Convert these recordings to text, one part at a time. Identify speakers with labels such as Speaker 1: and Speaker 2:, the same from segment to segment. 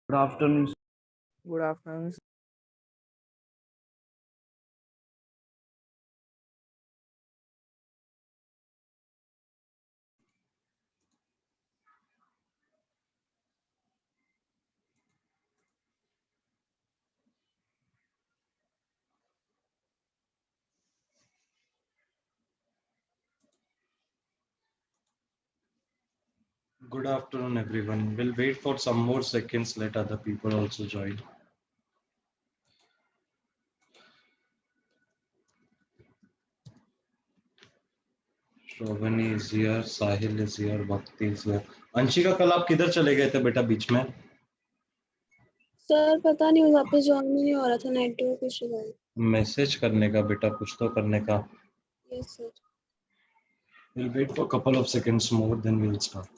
Speaker 1: Good afternoon.
Speaker 2: Good afternoon.
Speaker 3: Good afternoon, everyone. We'll wait for some more seconds, let other people also join. Shravani is here, Sahil is here, Bhakti is here. Anshika, कल आप किधर चले गए थे बेटा बीच में?
Speaker 4: Sir पता नहीं वापस ज्वाइन नहीं हो रहा था, नेटवर्क इशू है।
Speaker 3: मैसेज करने का बेटा, कुछ तो करने का.
Speaker 4: Yes sir.
Speaker 3: We'll wait for a couple of seconds more, then we'll start.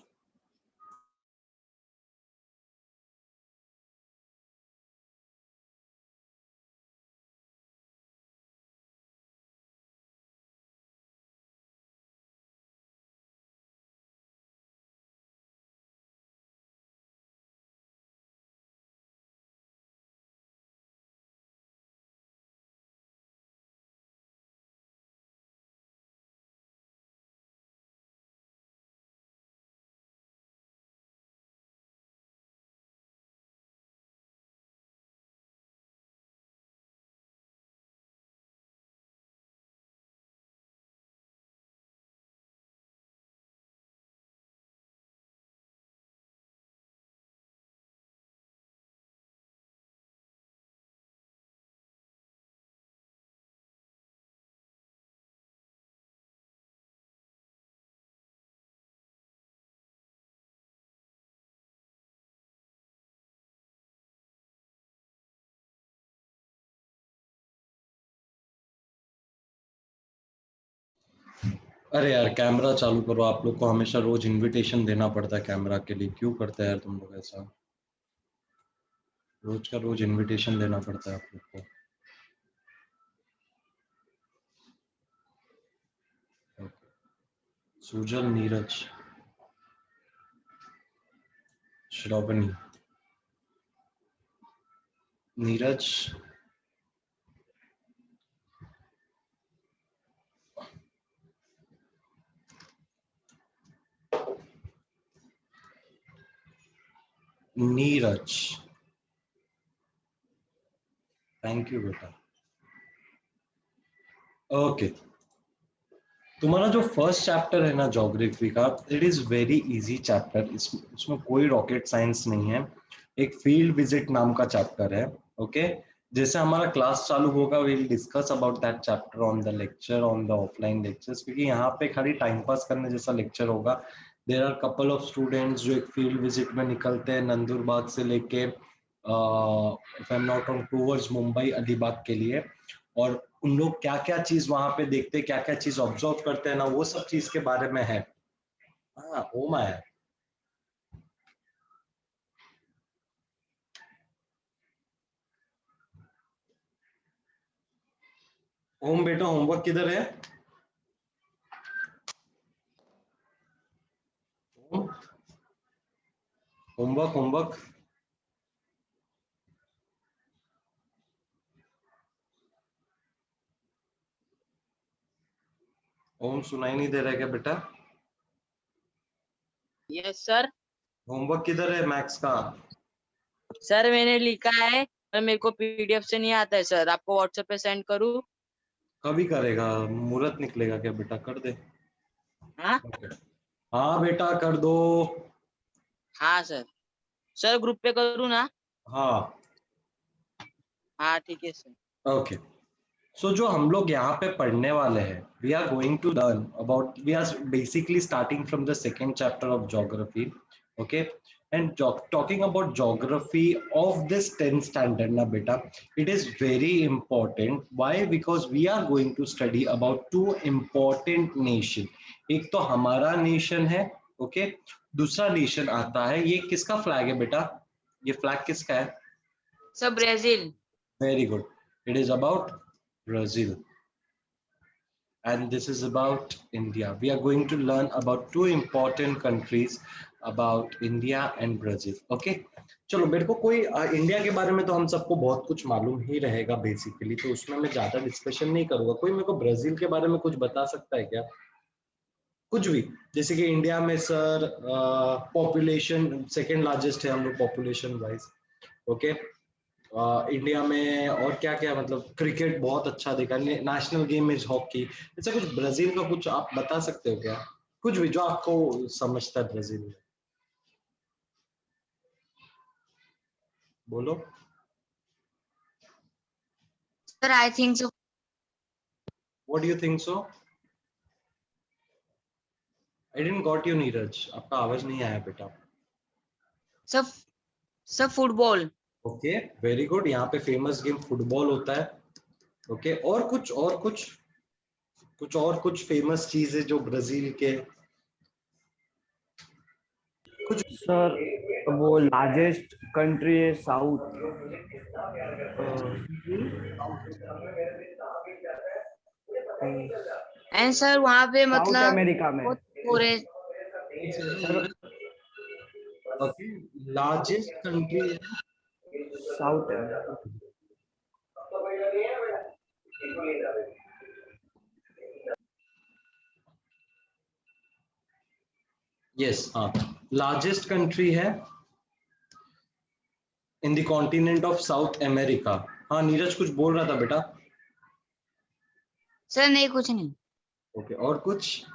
Speaker 3: अरे यार, कैमरा चालू करो. आप लोग को हमेशा रोज इनविटेशन देना पड़ता है कैमरा के लिए. क्यों करते हैं यार तुम लोग ऐसा? रोज का रोज इनविटेशन देना पड़ता है आप लोग को. सुजल, नीरज, श्रावणी, नीरज, नीरज. थैंक यू बेटा. ओके. तुम्हारा जो फर्स्ट चैप्टर है ना ज्योग्राफी का, it is very easy chapter. इसमें कोई रॉकेट साइंस नहीं है. एक फील्ड विजिट नाम का चैप्टर है. ओके. जैसे हमारा क्लास चालू होगा, will discuss about that chapter on the lecture, on the offline lectures, क्योंकि यहाँ पे खाली टाइम पास करने जैसा लेक्चर होगा. There are couple of students जो एक फील्ड विजिट में निकलते हैं नंदुरबार से लेके if I am not wrong towards Mumbai Alibag के लिए. और उन लोग क्या क्या चीज वहां पे देखते हैं, क्या क्या चीज ऑब्जर्व करते हैं ना, वो सब चीज के बारे में है. हाँ, ओम है. ओम बेटा, होमवर्क किधर है? Homework homework. ओम सुनाई नहीं दे रहा है क्या बेटा?
Speaker 5: Yes sir.
Speaker 3: होमवर्क किधर है मैथ्स का?
Speaker 5: सर मैंने लिखा है पर मेरे को पीडीएफ से नहीं आता है सर. आपको व्हाट्सएप पे सेंड करूँ?
Speaker 3: कभी करेगा? मुहूर्त निकलेगा क्या बेटा? कर दे.
Speaker 5: हाँ
Speaker 3: हाँ बेटा, कर दो.
Speaker 5: हाँ सर. सर ग्रुप पे करूँ ना?
Speaker 3: हाँ.
Speaker 5: हाँ ठीक है सर.
Speaker 3: ओके. सो जो हम लोग यहाँ पे पढ़ने वाले हैं, we are going to learn about, we are basically starting from the second chapter of geography. Okay. And talking about geography of this 10th standard na beta, it is very important. Why? Because we are going to study about two important nation. एक तो हमारा nation है. Okay. दूसरा nation आता है, ये किसका flag है बेटा? ये फ्लैग किसका है?
Speaker 5: Sir Brazil.
Speaker 3: Very good. It is about Brazil. And this is about India. We are going to learn about two important countries about India and Brazil. Okay, चलो मेरे को कोई इंडिया के बारे में तो हम सबको बहुत कुछ मालूम ही रहेगा बेसिकली, तो उसमें मैं ज्यादा डिस्कशन नहीं करूंगा। कोई मेरे को ब्राजील के बारे में कुछ बता सकता है क्या? कुछ भी, जैसे कि इंडिया में सर पॉपुलेशन सेकंड लार्जेस्ट है हम लोग पॉपुलेशन वाइज। ओके, इंडिया में और क्या क्या, मतलब क्रिकेट बहुत अच्छा देखा, नेशनल गेम इज हॉकी, ऐसा कुछ ब्राजील का कुछ आप बता सकते हो क्या? कुछ भी जो आपको समझता है ब्राजील में, बोलो।
Speaker 5: Sir I think so.
Speaker 3: What do you think so? I didn't got you Neeraj, आपका आवाज नहीं आया बेटा।
Speaker 5: Sir football.
Speaker 3: Okay, very good, यहाँ पे फेमस गेम फुटबॉल होता है। ओके, और कुछ और कुछ फेमस चीज है जो ब्राजील के कुछ।
Speaker 1: सर वो लार्जेस्ट कंट्री है साउथ
Speaker 5: एंड सर वहाँ पे
Speaker 1: साउथ
Speaker 5: मतलब
Speaker 1: अमेरिका में।
Speaker 5: बहुत पूरे
Speaker 3: okay, largest country
Speaker 1: south
Speaker 3: yes, हाँ, लार्जेस्ट कंट्री है in the continent of south America. हाँ, नीरज कुछ बोल रहा था बेटा।
Speaker 5: सर नहीं कुछ नहीं।
Speaker 3: ओके, और कुछ?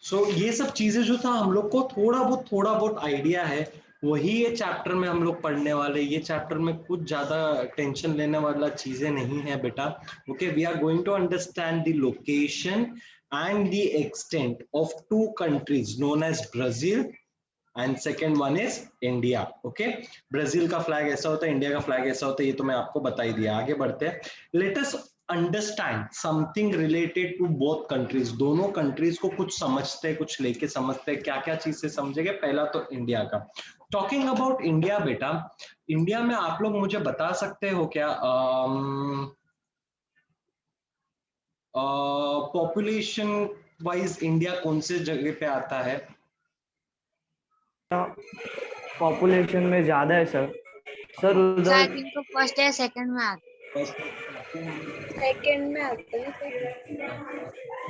Speaker 3: सो ये सब चीजें जो था हम लोग को थोड़ा बहुत आइडिया है, वही ये चैप्टर में हम लोग पढ़ने वाले। ये चैप्टर में कुछ ज्यादा टेंशन लेने वाला चीजें नहीं है बेटा। Okay, we are going to understand the location and the extent of two countries known as Brazil and second one is India. Okay, Brazil का फ्लैग ऐसा होता है, इंडिया का फ्लैग ऐसा होता है, ये तो मैं आपको बता ही दिया। आगे बढ़ते हैं, let us understand something related to both countries. दोनों कंट्रीज को कुछ समझते हैं, कुछ लेके समझते हैं, क्या क्या चीज से समझेंगे। पहला तो इंडिया का, टॉकिंग अबाउट इंडिया बेटा, इंडिया में आप लोग मुझे बता सकते हो क्या पॉपुलेशन वाइज इंडिया कौन से जगह पे आता है?
Speaker 1: पॉपुलेशन में ज्यादा है सर। सर
Speaker 5: सर आई
Speaker 1: उधर
Speaker 5: थिंक तो फर्स्ट या सेकंड में आता
Speaker 4: सेकंड में आता है सर।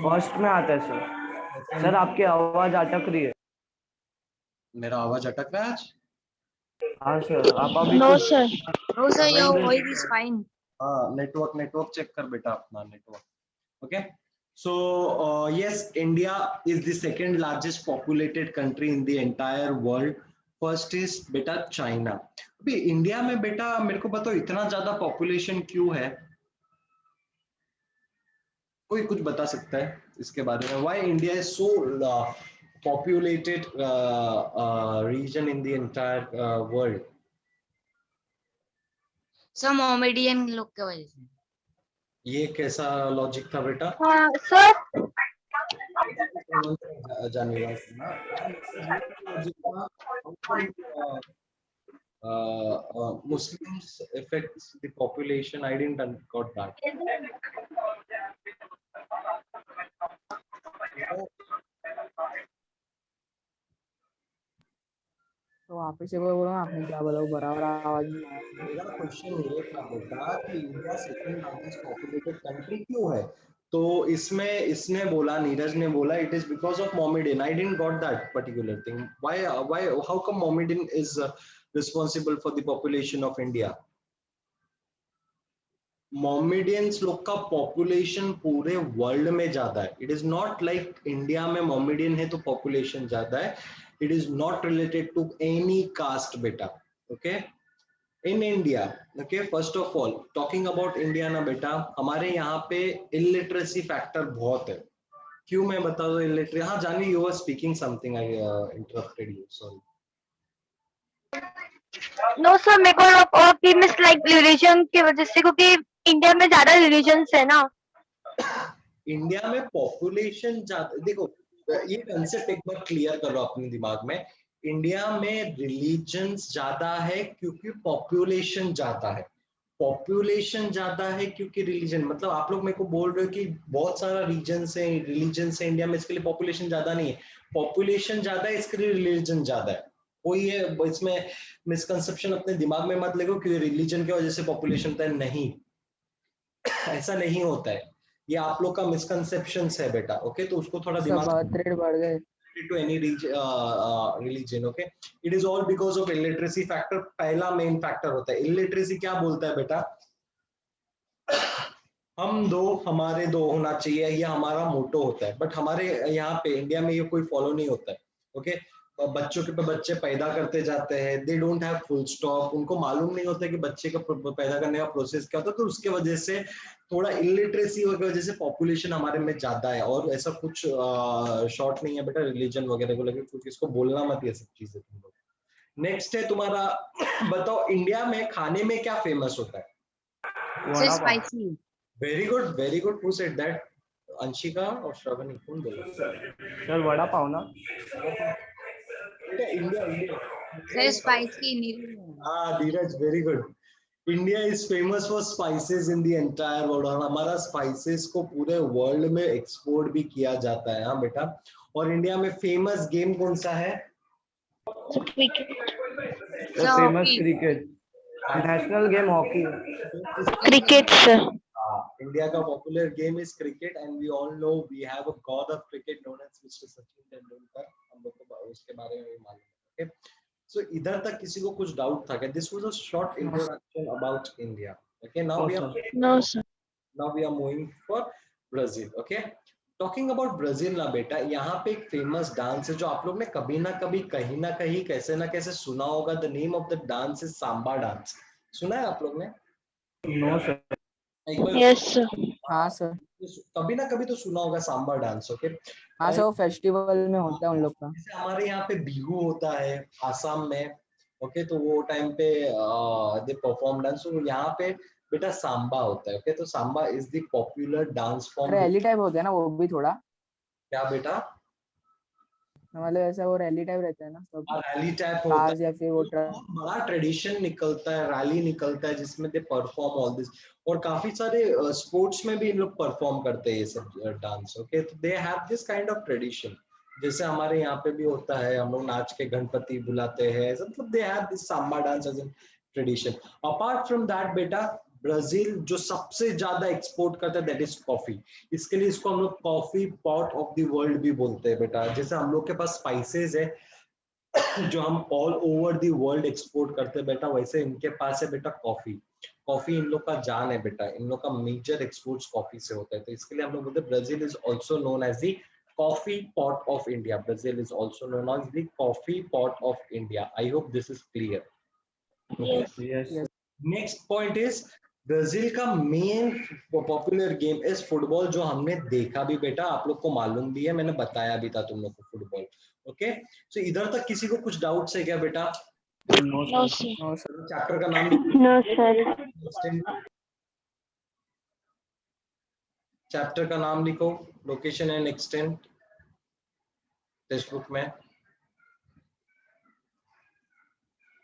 Speaker 1: फर्स्ट में आता है सर। सर आपकी आवाज अटक रही है।
Speaker 3: मेरा आवाज अटक रहा है आज?
Speaker 1: हाँ सर, आप अभी
Speaker 4: नो
Speaker 1: कुछ
Speaker 4: sir.
Speaker 5: No sir your voice is fine.
Speaker 3: हाँ, नेटवर्क चेक कर बेटा अपना network. Okay, so yes, India is the second largest populated country in the entire world. First is बेटा चाइना। अभी इंडिया में बेटा मेरे को बताओ इतना ज्यादा पॉपुलेशन क्यों है? कोई कुछ बता सकता है इसके बारे में? Why India is so populated region in the entire world?
Speaker 5: Sir Mohammedan लोग की वजह से।
Speaker 3: ये कैसा लॉजिक था बेटा?
Speaker 4: हाँ सर।
Speaker 3: जानेगा Muslims affects the population. I didn't got that.
Speaker 2: तो वापस एक बार बोलो ना, आपने क्या बोला वो बराबर आवाज नहीं आया।
Speaker 3: मेरा क्वेश्चन ये था बेटा कि India second largest populated country क्यों है? तो इसमें इसने बोला, नीरज ने बोला, it is because of Mohammedan. I didn't got that particular thing. Why how come Mohammedan is responsible for the population of India? Mohammedans लोग का पॉपुलेशन पूरे वर्ल्ड में ज्यादा है। It is not like India में मोमेडियन है तो population ज्यादा है। It is not related to any caste बेटा। Okay, in India, okay, first of all talking about India ना बेटा, हमारे यहाँ पे इलिटरेसी फैक्टर बहुत है। क्यों मैं बता दूं इलिटरेसी? हाँ जानी, you are speaking something, I interrupted you, sorry.
Speaker 6: No sir, मेरे को कि मिस लाइक रिलीजन की वजह से, क्योंकि इंडिया में ज्यादा रिलीजन्स है ना।
Speaker 3: इंडिया में पॉपुलेशन ज्यादा, देखो ये कंसेप्ट एक बार क्लियर करो अपने दिमाग में। इंडिया में रिलीजन्स ज्यादा है क्योंकि पॉपुलेशन ज्यादा है। पॉपुलेशन ज्यादा है क्योंकि रिलीजन, मतलब आप लोग मेरे को बोल रहे हो कि बहुत सारा रीजन से रिलीजन से इंडिया में, इसके लिए पॉपुलेशन ज्यादा नहीं है। पॉपुलेशन ज्यादा है इसके लिए रिलीजन ज्यादा है। कोई है इसमें मिसकंसेप्शन अपने दिमाग में मत लगो कि रिलीजन की वजह से पॉपुलेशन होता है, नहीं, ऐसा नहीं होता है, ये आप लोग का मिसकंसेप्शन है बेटा। ओके, तो उसको थोड़ा
Speaker 2: सब
Speaker 3: दिमाग
Speaker 2: बर्थ रेट बढ़ गए।
Speaker 3: to any religion. Okay, it is all because of illiteracy factor। पहला मेन फैक्टर होता है illiteracy। क्या बोलता है बेटा, हम दो हमारे दो होना चाहिए, ये हमारा मोटो होता है, बट हमारे यहाँ पे इंडिया में ये कोई फॉलो नहीं होता है। ओके, बच्चों के पे बच्चे पैदा करते जाते हैं, they don't have full stop, उनको मालूम नहीं होता कि बच्चे का पैदा करने का प्रोसेस क्या होता है, तो उसके वजह से थोड़ा इलिटरेसी की वजह से पॉपुलेशन हमारे में ज्यादा है। और ऐसा कुछ शॉर्ट नहीं है बेटा रिलीजन वगैरह को लेकर, क्योंकि इसको बोलना मत ये सब चीजें तुम लोग। नेक्स्ट है तुम्हारा, बताओ इंडिया में खाने में क्या फेमस होता है?
Speaker 1: Vada pav.
Speaker 5: Spicy.
Speaker 3: Very good, who said that? Anshika और श्रवणी, कौन बोला?
Speaker 1: सर वड़ा पाव ना।
Speaker 3: India
Speaker 5: sir spicy.
Speaker 3: Dheeraj, very good. India is famous for spices in the entire world. और हमारा स्पाइसेस को पूरे वर्ल्ड में एक्सपोर्ट भी किया जाता है। हाँ बेटा, और इंडिया में फेमस गेम कौन सा है?
Speaker 1: Famous cricket, national game hockey.
Speaker 6: Cricket sir.
Speaker 3: India का popular game is cricket, and we all know we have a god of cricket known as mister Sachin Tendulkar. हम लोग को उसके बारे में भी मालूम है। ओके, सो इधर तक किसी को कुछ डाउट था क्या? This was a short introduction about India. Okay, now we are
Speaker 6: no sir.
Speaker 3: now we are moving for Brazil. Okay, talking about Brazil ना बेटा, यहाँ पे एक फेमस डांस है जो आप लोग ने कभी ना कभी कहीं ना कहीं कैसे ना कैसे सुना होगा। The name of the dance is samba dance. सुना है आप लोग ने?
Speaker 1: No sir.
Speaker 3: एक बार
Speaker 6: यस सर।
Speaker 2: हाँ सर।
Speaker 3: कभी ना कभी तो सुना होगा सांबा डांस। ओके,
Speaker 2: हाँ सर, वो फेस्टिवल में होता है उन लोग का।
Speaker 3: जैसे हमारे यहाँ पे बिहू होता है आसाम में। ओके, तो वो टाइम पे दे परफॉर्म डांस। तो यहाँ पे बेटा सांबा होता है। ओके, तो Samba is the popular dance form.
Speaker 2: Rally type होता है ना वो भी थोड़ा,
Speaker 3: क्या बेटा?
Speaker 2: मतलब ऐसा वो रैली टाइप रहता है ना सब,
Speaker 3: रैली टाइप होता
Speaker 2: कार्स या फिर वो
Speaker 3: है,
Speaker 2: ट्रक।
Speaker 3: बहुत बड़ा ट्रेडिशन निकलता है, रैली निकलता है जिसमें दे परफॉर्म ऑल दिस। और काफी सारे स्पोर्ट्स में भी इन लोग परफॉर्म करते हैं ये सब डांस। ओके, तो दे have this kind of tradition. जैसे हमारे यहाँ पे भी होता है, हम लोग नाच के गणपति बुलाते हैं, मतलब they have this samba dance as an tradition. Apart from that बेटा, ब्राजील जो सबसे ज्यादा एक्सपोर्ट करता है दैट इज कॉफी। इसके लिए इसको हम लोग coffee pot of the world भी बोलते हैं बेटा। जैसे हम लोग के पास स्पाइसेस है जो हम all over the world export करते हैं बेटा, वैसे इनके पास है बेटा कॉफी। कॉफी इन लोग का जान है बेटा, इन लोग का मेजर एक्सपोर्ट्स कॉफी से होता है। तो इसके लिए हम लोग बोलते हैं Brazil is also known as the coffee pot of India. Brazil is also known as the coffee pot of India. I hope this is clear.
Speaker 1: Yes.
Speaker 3: Next point is Brazil का main popular game is football, जो हमने देखा भी बेटा, आप लोग को मालूम भी है, मैंने बताया भी था तुम लोग को फुटबॉल। ओके, सो इधर तक किसी को कुछ डाउट्स है क्या बेटा?
Speaker 1: No
Speaker 6: no
Speaker 1: sir.
Speaker 6: Sir.
Speaker 2: No sir.
Speaker 3: Chapter का नाम
Speaker 6: नो सर।
Speaker 3: चैप्टर का नाम लिखो, location and extent textbook में।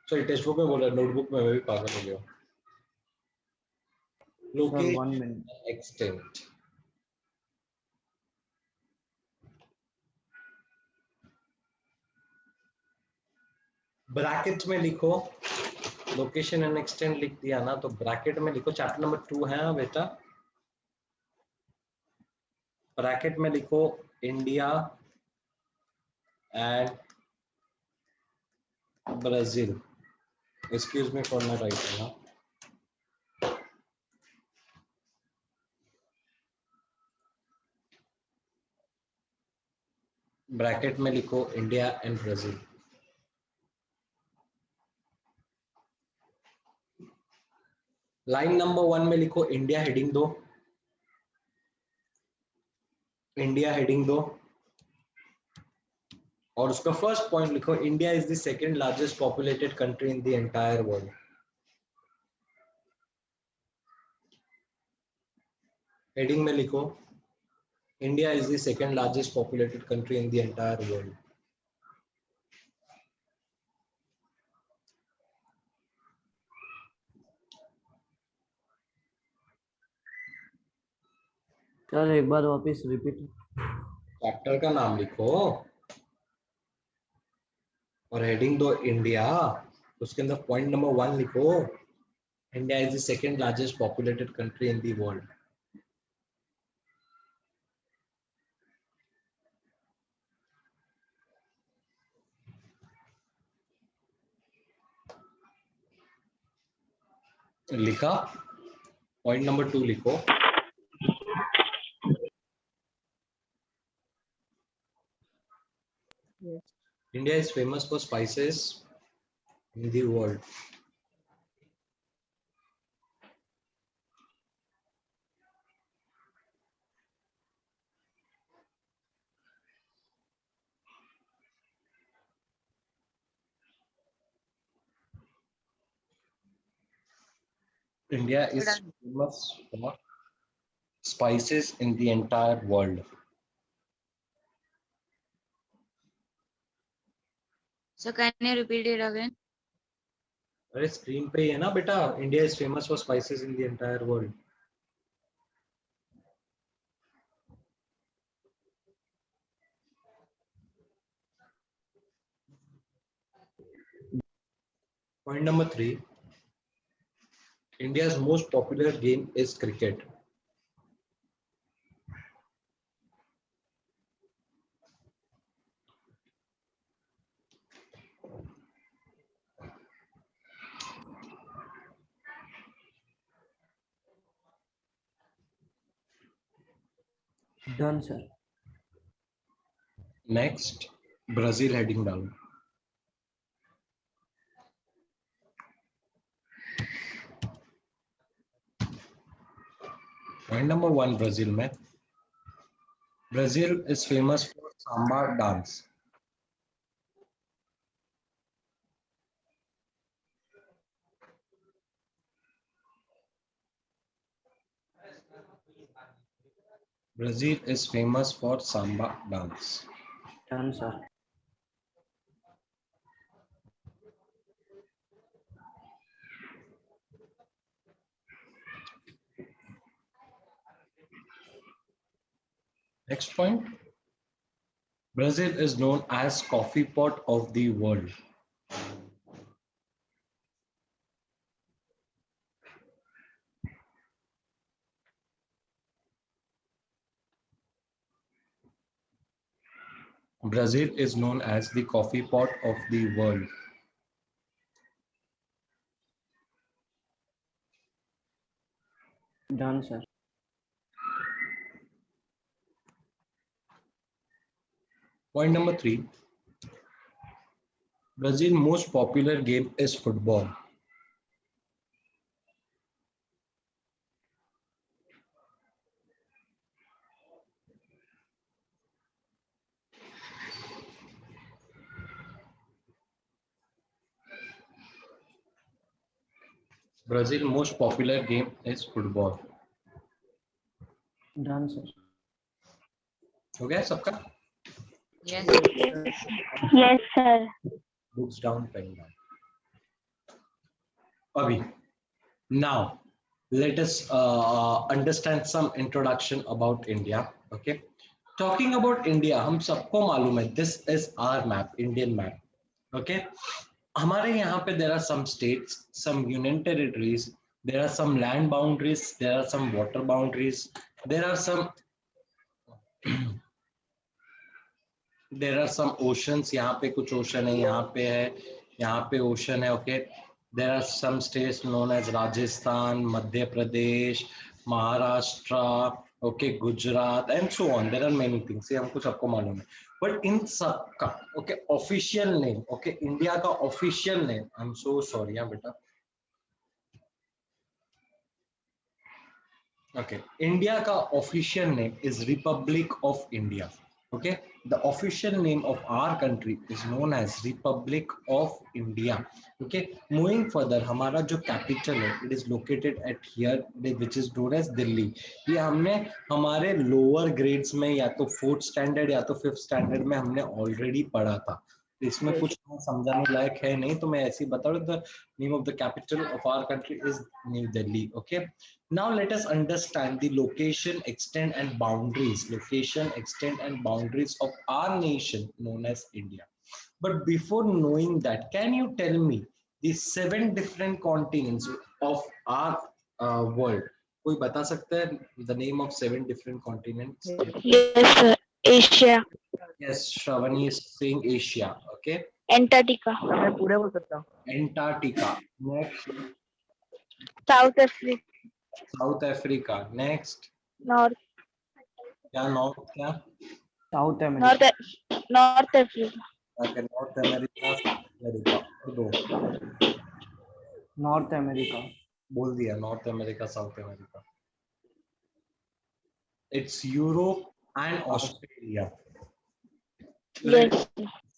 Speaker 3: सॉरी, टेक्स्ट बुक में बोल रहा, नोटबुक में, मैं भी पागल हो गया।
Speaker 1: Sir 1
Speaker 3: location
Speaker 1: minute.
Speaker 3: Extent. Bracket में लिखो, लोकेशन एंड एक्सटेंट लिख दिया ना, तो ब्रैकेट में लिखो चैप्टर नंबर 2 है ना बेटा। ब्रैकेट में लिखो India and Brazil. Excuse me for my writing ना। ब्रैकेट में लिखो India and Brazil. Line number 1 में लिखो इंडिया हेडिंग दो, इंडिया हेडिंग दो, और उसका फर्स्ट पॉइंट लिखो India is the second largest populated country in the entire world. Heading में लिखो India is the second largest populated country in the entire world.
Speaker 1: Sir एक बार वापस रिपीट।
Speaker 3: चैप्टर का नाम लिखो और हेडिंग दो इंडिया, उसके अंदर पॉइंट नंबर 1 लिखो, India is the second largest populated country in the world. लिखा? पॉइंट नंबर 2 लिखो।
Speaker 2: Yes.
Speaker 3: India is famous for spices in the world. India is famous for spices in the entire world.
Speaker 5: So can you repeat it again?
Speaker 3: अरे screen पे ही है ना बेटा, India is famous for spices in the entire world. Point number 3, India's most popular game is cricket.
Speaker 1: Done sir.
Speaker 3: Next, Brazil heading down. Point number 1, Brazil में, Brazil is famous for samba dance. Brazil is famous for samba dance.
Speaker 1: Done sir.
Speaker 3: Next point, Brazil is known as coffee pot of the world. Brazil is known as the coffee pot of the world.
Speaker 1: Done sir.
Speaker 3: Point number 3, Brazil's most popular game is football. Brazil's most popular game is football.
Speaker 1: Done sir.
Speaker 3: हो गया सबका?
Speaker 5: Yes.
Speaker 6: Yes, sir.
Speaker 3: Books down, pen down. Abhi, now let us understand some introduction about India. Okay, talking about India, हम सबको मालूम है, this is our map, Indian map. Okay, हमारे यहाँ पे there are some states, some union territories, there are some land boundaries, there are some water boundaries, there are some there are some oceans. यहाँ पे कुछ ocean है, यहाँ पे ocean है. Okay, there are some states known as Rajasthan, Madhya Pradesh, Maharashtra, okay, Gujarat, and so on. There are many things. ये हमको सबको मालूम है. But इन सब का okay official name, okay, India का official name, I'm so sorry हाँ बेटा. Okay, India का official name is Republic of India. Okay, the official name of our country is known as Republic of India. Okay, moving further, हमारा जो capital है, it is located at here, which is known as Delhi. ये हमने हमारे lower grades में या तो 4th standard या तो 5th standard में हमने already पढ़ा था. इसमें कुछ समझाने लायक है नहीं, तो मैं ऐसे ही बता रहा हूँ. The name of the capital of our country is New Delhi. Okay, now let us understand the location, extent and boundaries, location, extent and boundaries of our nation known as India. But before knowing that, can you tell me the 7 different continents of our world? कोई बता सकता है the name of 7 different continents?
Speaker 6: Yes, sir. Asia,
Speaker 3: Yes, Shravani is saying Asia. Okay,
Speaker 6: Antarctica,
Speaker 2: मैं पूरे बोल सकता हूँ.
Speaker 3: Antarctica. Next,
Speaker 6: South Africa,
Speaker 3: South Africa. Next,
Speaker 6: North
Speaker 3: क्या North क्या?
Speaker 1: South America.
Speaker 6: North Africa,
Speaker 3: Okay, North America, South America. और दो
Speaker 1: north America.
Speaker 3: बोल दिया, North America, South America. It's Europe and Australia.
Speaker 6: yes,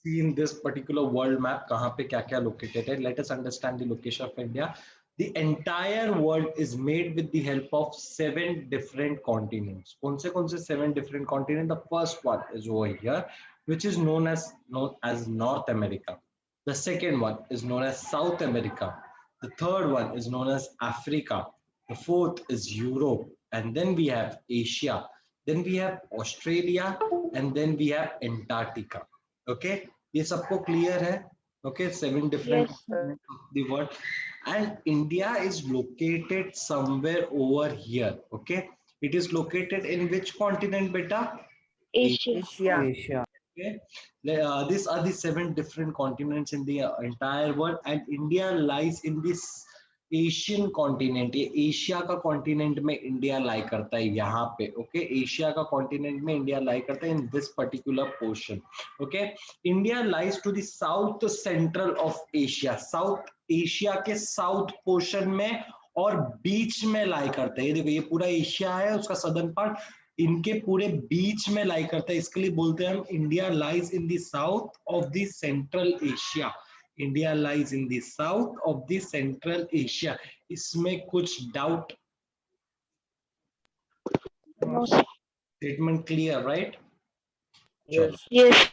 Speaker 3: See in this particular world map कहाँ पे क्या क्या located है. Let us understand the location of India. The entire world is made with the help of 7 different continents. कौन से 7 different continents? The first one is over here, which is known as North America. The second one is known as South America. The third one is known as Africa. The fourth is Europe, and then we have Asia. Then we have Australia, and then we have Antarctica. Okay, ये सबको clear है? Okay, 7 different
Speaker 6: Yes,
Speaker 3: continents of the world, and India is located somewhere over here. Okay, it is located in which continent, beta?
Speaker 6: Asia,
Speaker 2: Asia.
Speaker 1: Asia.
Speaker 3: Okay, these are the 7 different continents in the entire world, and India lies in this Asian continent. ये Asia का continent में India lie करता है यहाँ पे. Okay, Asia का continent में India lie करता है in this particular portion. Okay, India lies to the south central of Asia. South Asia के साउथ पोर्शन में और बीच में लाई करता है. ये देखो, ये पूरा एशिया है, उसका सदर्न पार्ट इनके पूरे बीच में लाई करता है. इसके लिए बोलते हैं हम India lies in the south of the central Asia. India lies in the south of the central Asia. इसमें कुछ doubt?
Speaker 6: no, sir.
Speaker 3: Statement clear, right?
Speaker 2: Yes.
Speaker 6: Yes,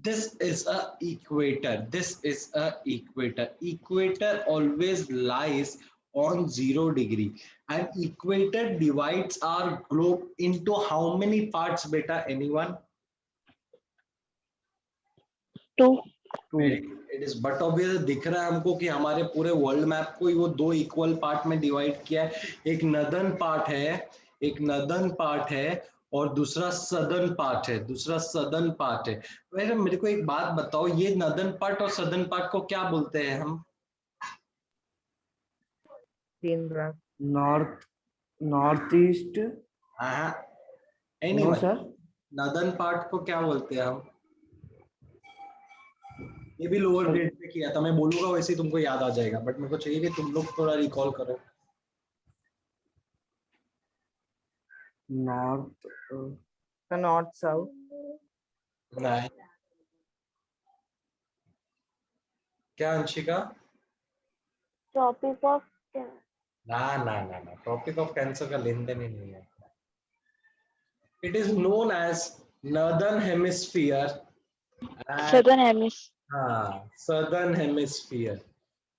Speaker 3: This is a equator. This is a equator. Equator always lies on 0 degree, and equator divides our globe into how many parts, beta? Anyone?
Speaker 6: 2,
Speaker 3: It is but obvious दिख रहा है हमको कि हमारे पूरे world map को वो 2 equal part में डिवाइड किया है. एक नदर्न पार्ट है, एक नदर्न पार्ट है, और दूसरा सदर्न पार्ट है. दूसरा सदर्न पार्ट है. वैसे मेरे को एक बात बताओ, ये नदर्न पार्ट और सदर्न पार्ट को क्या बोलते हैं हम?
Speaker 2: 3 भाग.
Speaker 1: North east.
Speaker 3: हाँ,
Speaker 1: no
Speaker 3: anyone.
Speaker 1: Sir.
Speaker 3: Northern part को क्या बोलते हैं हम? ये भी लोअर ग्रेड पे किया था, मैं बोलूंगा वैसे ही तुमको याद आ जाएगा, बट मेरे को चाहिए कि तुम लोग थोड़ा रिकॉल करो.
Speaker 1: नॉर्थ.
Speaker 2: North south.
Speaker 3: नहीं, क्या अंशिका?
Speaker 6: Tropic of
Speaker 3: ना ना ना ना, टॉपिक ऑफ कैंसर का लेन देन ही नहीं है. It is known as northern hemisphere.
Speaker 6: Southern Hemisphere.
Speaker 3: हाँ, southern hemisphere.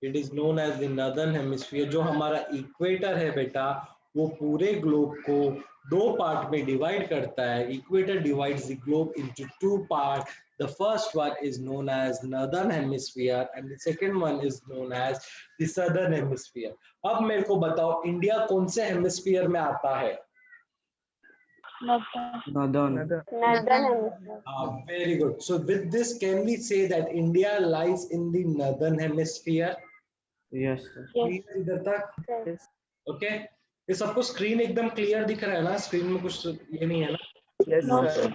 Speaker 3: It is known as the northern hemisphere. जो हमारा इक्वेटर है बेटा, वो पूरे ग्लोब को 2 पार्ट में डिवाइड करता है. Equator divides the globe into 2 part. The first one is known as northern hemisphere and the second one is known as the southern hemisphere. अब मेरे को बताओ, इंडिया कौन से हेमिस्फीयर में आता है?
Speaker 1: Northern.
Speaker 6: Northern Hemisphere.
Speaker 3: Very good. So with this, can we say that India lies in the northern hemisphere?
Speaker 1: Yes sir.
Speaker 3: Clear इधर तक?
Speaker 2: Yes.
Speaker 3: Okay. ये सबको स्क्रीन एकदम क्लियर दिख रहा है ना? स्क्रीन में कुछ ये नहीं है ना?
Speaker 2: Yes,
Speaker 6: No,
Speaker 2: sir.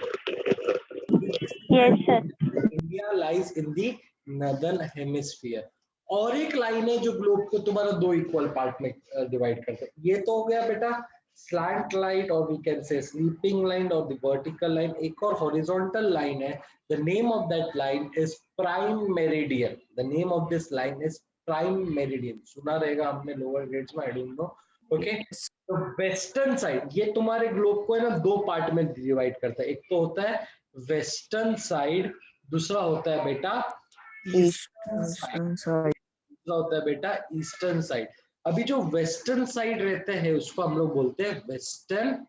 Speaker 6: Yes, sir.
Speaker 3: India lies in the northern hemisphere. और एक लाइन है जो ग्लोब को तुम्हारा 2 इक्वल पार्ट में डिवाइड करता है. ये तो हो गया बेटा slant line, or we can say sleeping line or the vertical line. एक और horizontal line है. The name of that line is prime meridian. The name of this line is prime meridian. सुना रहेगा हमने lower grades में, I don't know. Okay. तो western side ये तुम्हारे ग्लोब को है ना 2 पार्ट में डिवाइड करता है. एक तो होता है वेस्टर्न साइड, दूसरा होता है बेटा ईस्टर्न साइड, दूसरा होता है बेटा ईस्टर्न साइड। अभी जो वेस्टर्न साइड रहते हैं उसको हम लोग बोलते हैं western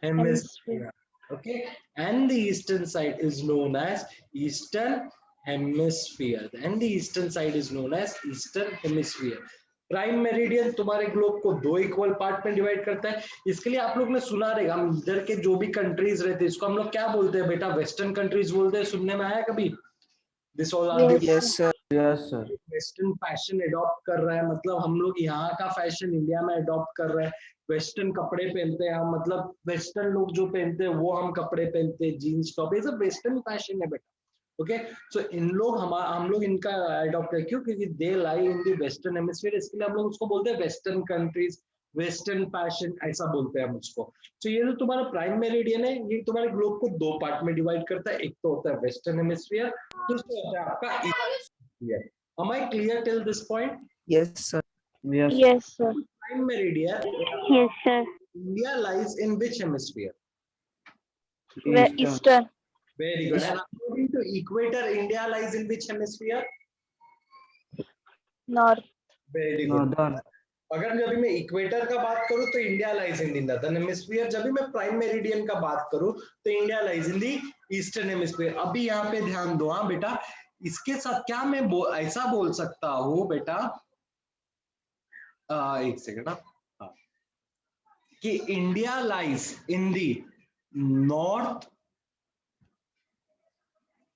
Speaker 3: hemisphere, okay, and the eastern side is known as eastern hemisphere, and the eastern side is known as eastern hemisphere. Prime meridian तुम्हारे ग्लोब को 2 इक्वल पार्ट में डिवाइड करता है। इसके लिए आप लोग ने सुना रहेगा, हम इधर के जो भी कंट्रीज रहते हैं इसको हम लोग क्या बोलते हैं बेटा, वेस्टर्न कंट्रीज बोलते हैं, सुनने में आया कभी? This all are the
Speaker 1: yes sir.
Speaker 3: Western fashion adopt कर रहा है, मतलब हम लोग यहाँ का फैशन इंडिया में अडॉप्ट कर रहे हैं, वेस्टर्न कपड़े पहनते हैं हम, मतलब वेस्टर्न लोग जो पहनते हैं वो हम कपड़े पहनते हैं, जीन्स टॉप, ये सब वेस्टर्न फैशन है बेटा, ओके। सो हम लोग इनका अडॉप्ट है, क्यों? क्योंकि दे लाई इन द वेस्टर्न हेमिस्फीयर, इसके लिए हम लोग उसको बोलते हैं वेस्टर्न कंट्रीज, वेस्टर्न फैशन ऐसा बोलते हैं हम उसको। तो ये जो तुम्हारा प्राइम मेरिडियन है ये तुम्हारे ग्लोब को 2 पार्ट में डिवाइड करता है, एक तो होता है वेस्टर्न हेमिस्फीयर, दूसरा होता है आपका eastern hemisphere. Am I clear till this point?
Speaker 1: Yes sir.
Speaker 6: Yes, sir.
Speaker 3: Prime meridian,
Speaker 6: Yes, sir.
Speaker 3: India lies in which hemisphere?
Speaker 6: Eastern.
Speaker 3: Very good. And according to equator, India lies in which hemisphere?
Speaker 6: North.
Speaker 3: Very good.
Speaker 1: Northern.
Speaker 3: अगर जब मैं equator का बात करूं तो India lies in the northern hemisphere, जब भी मैं प्राइम मेरिडियन का बात करूं तो India lies in the eastern hemisphere. अभी यहाँ पे ध्यान दो हाँ बेटा, इसके साथ क्या मैं ऐसा बोल सकता हूं बेटा, एक सेकेंड हाँ, कि India lies in the north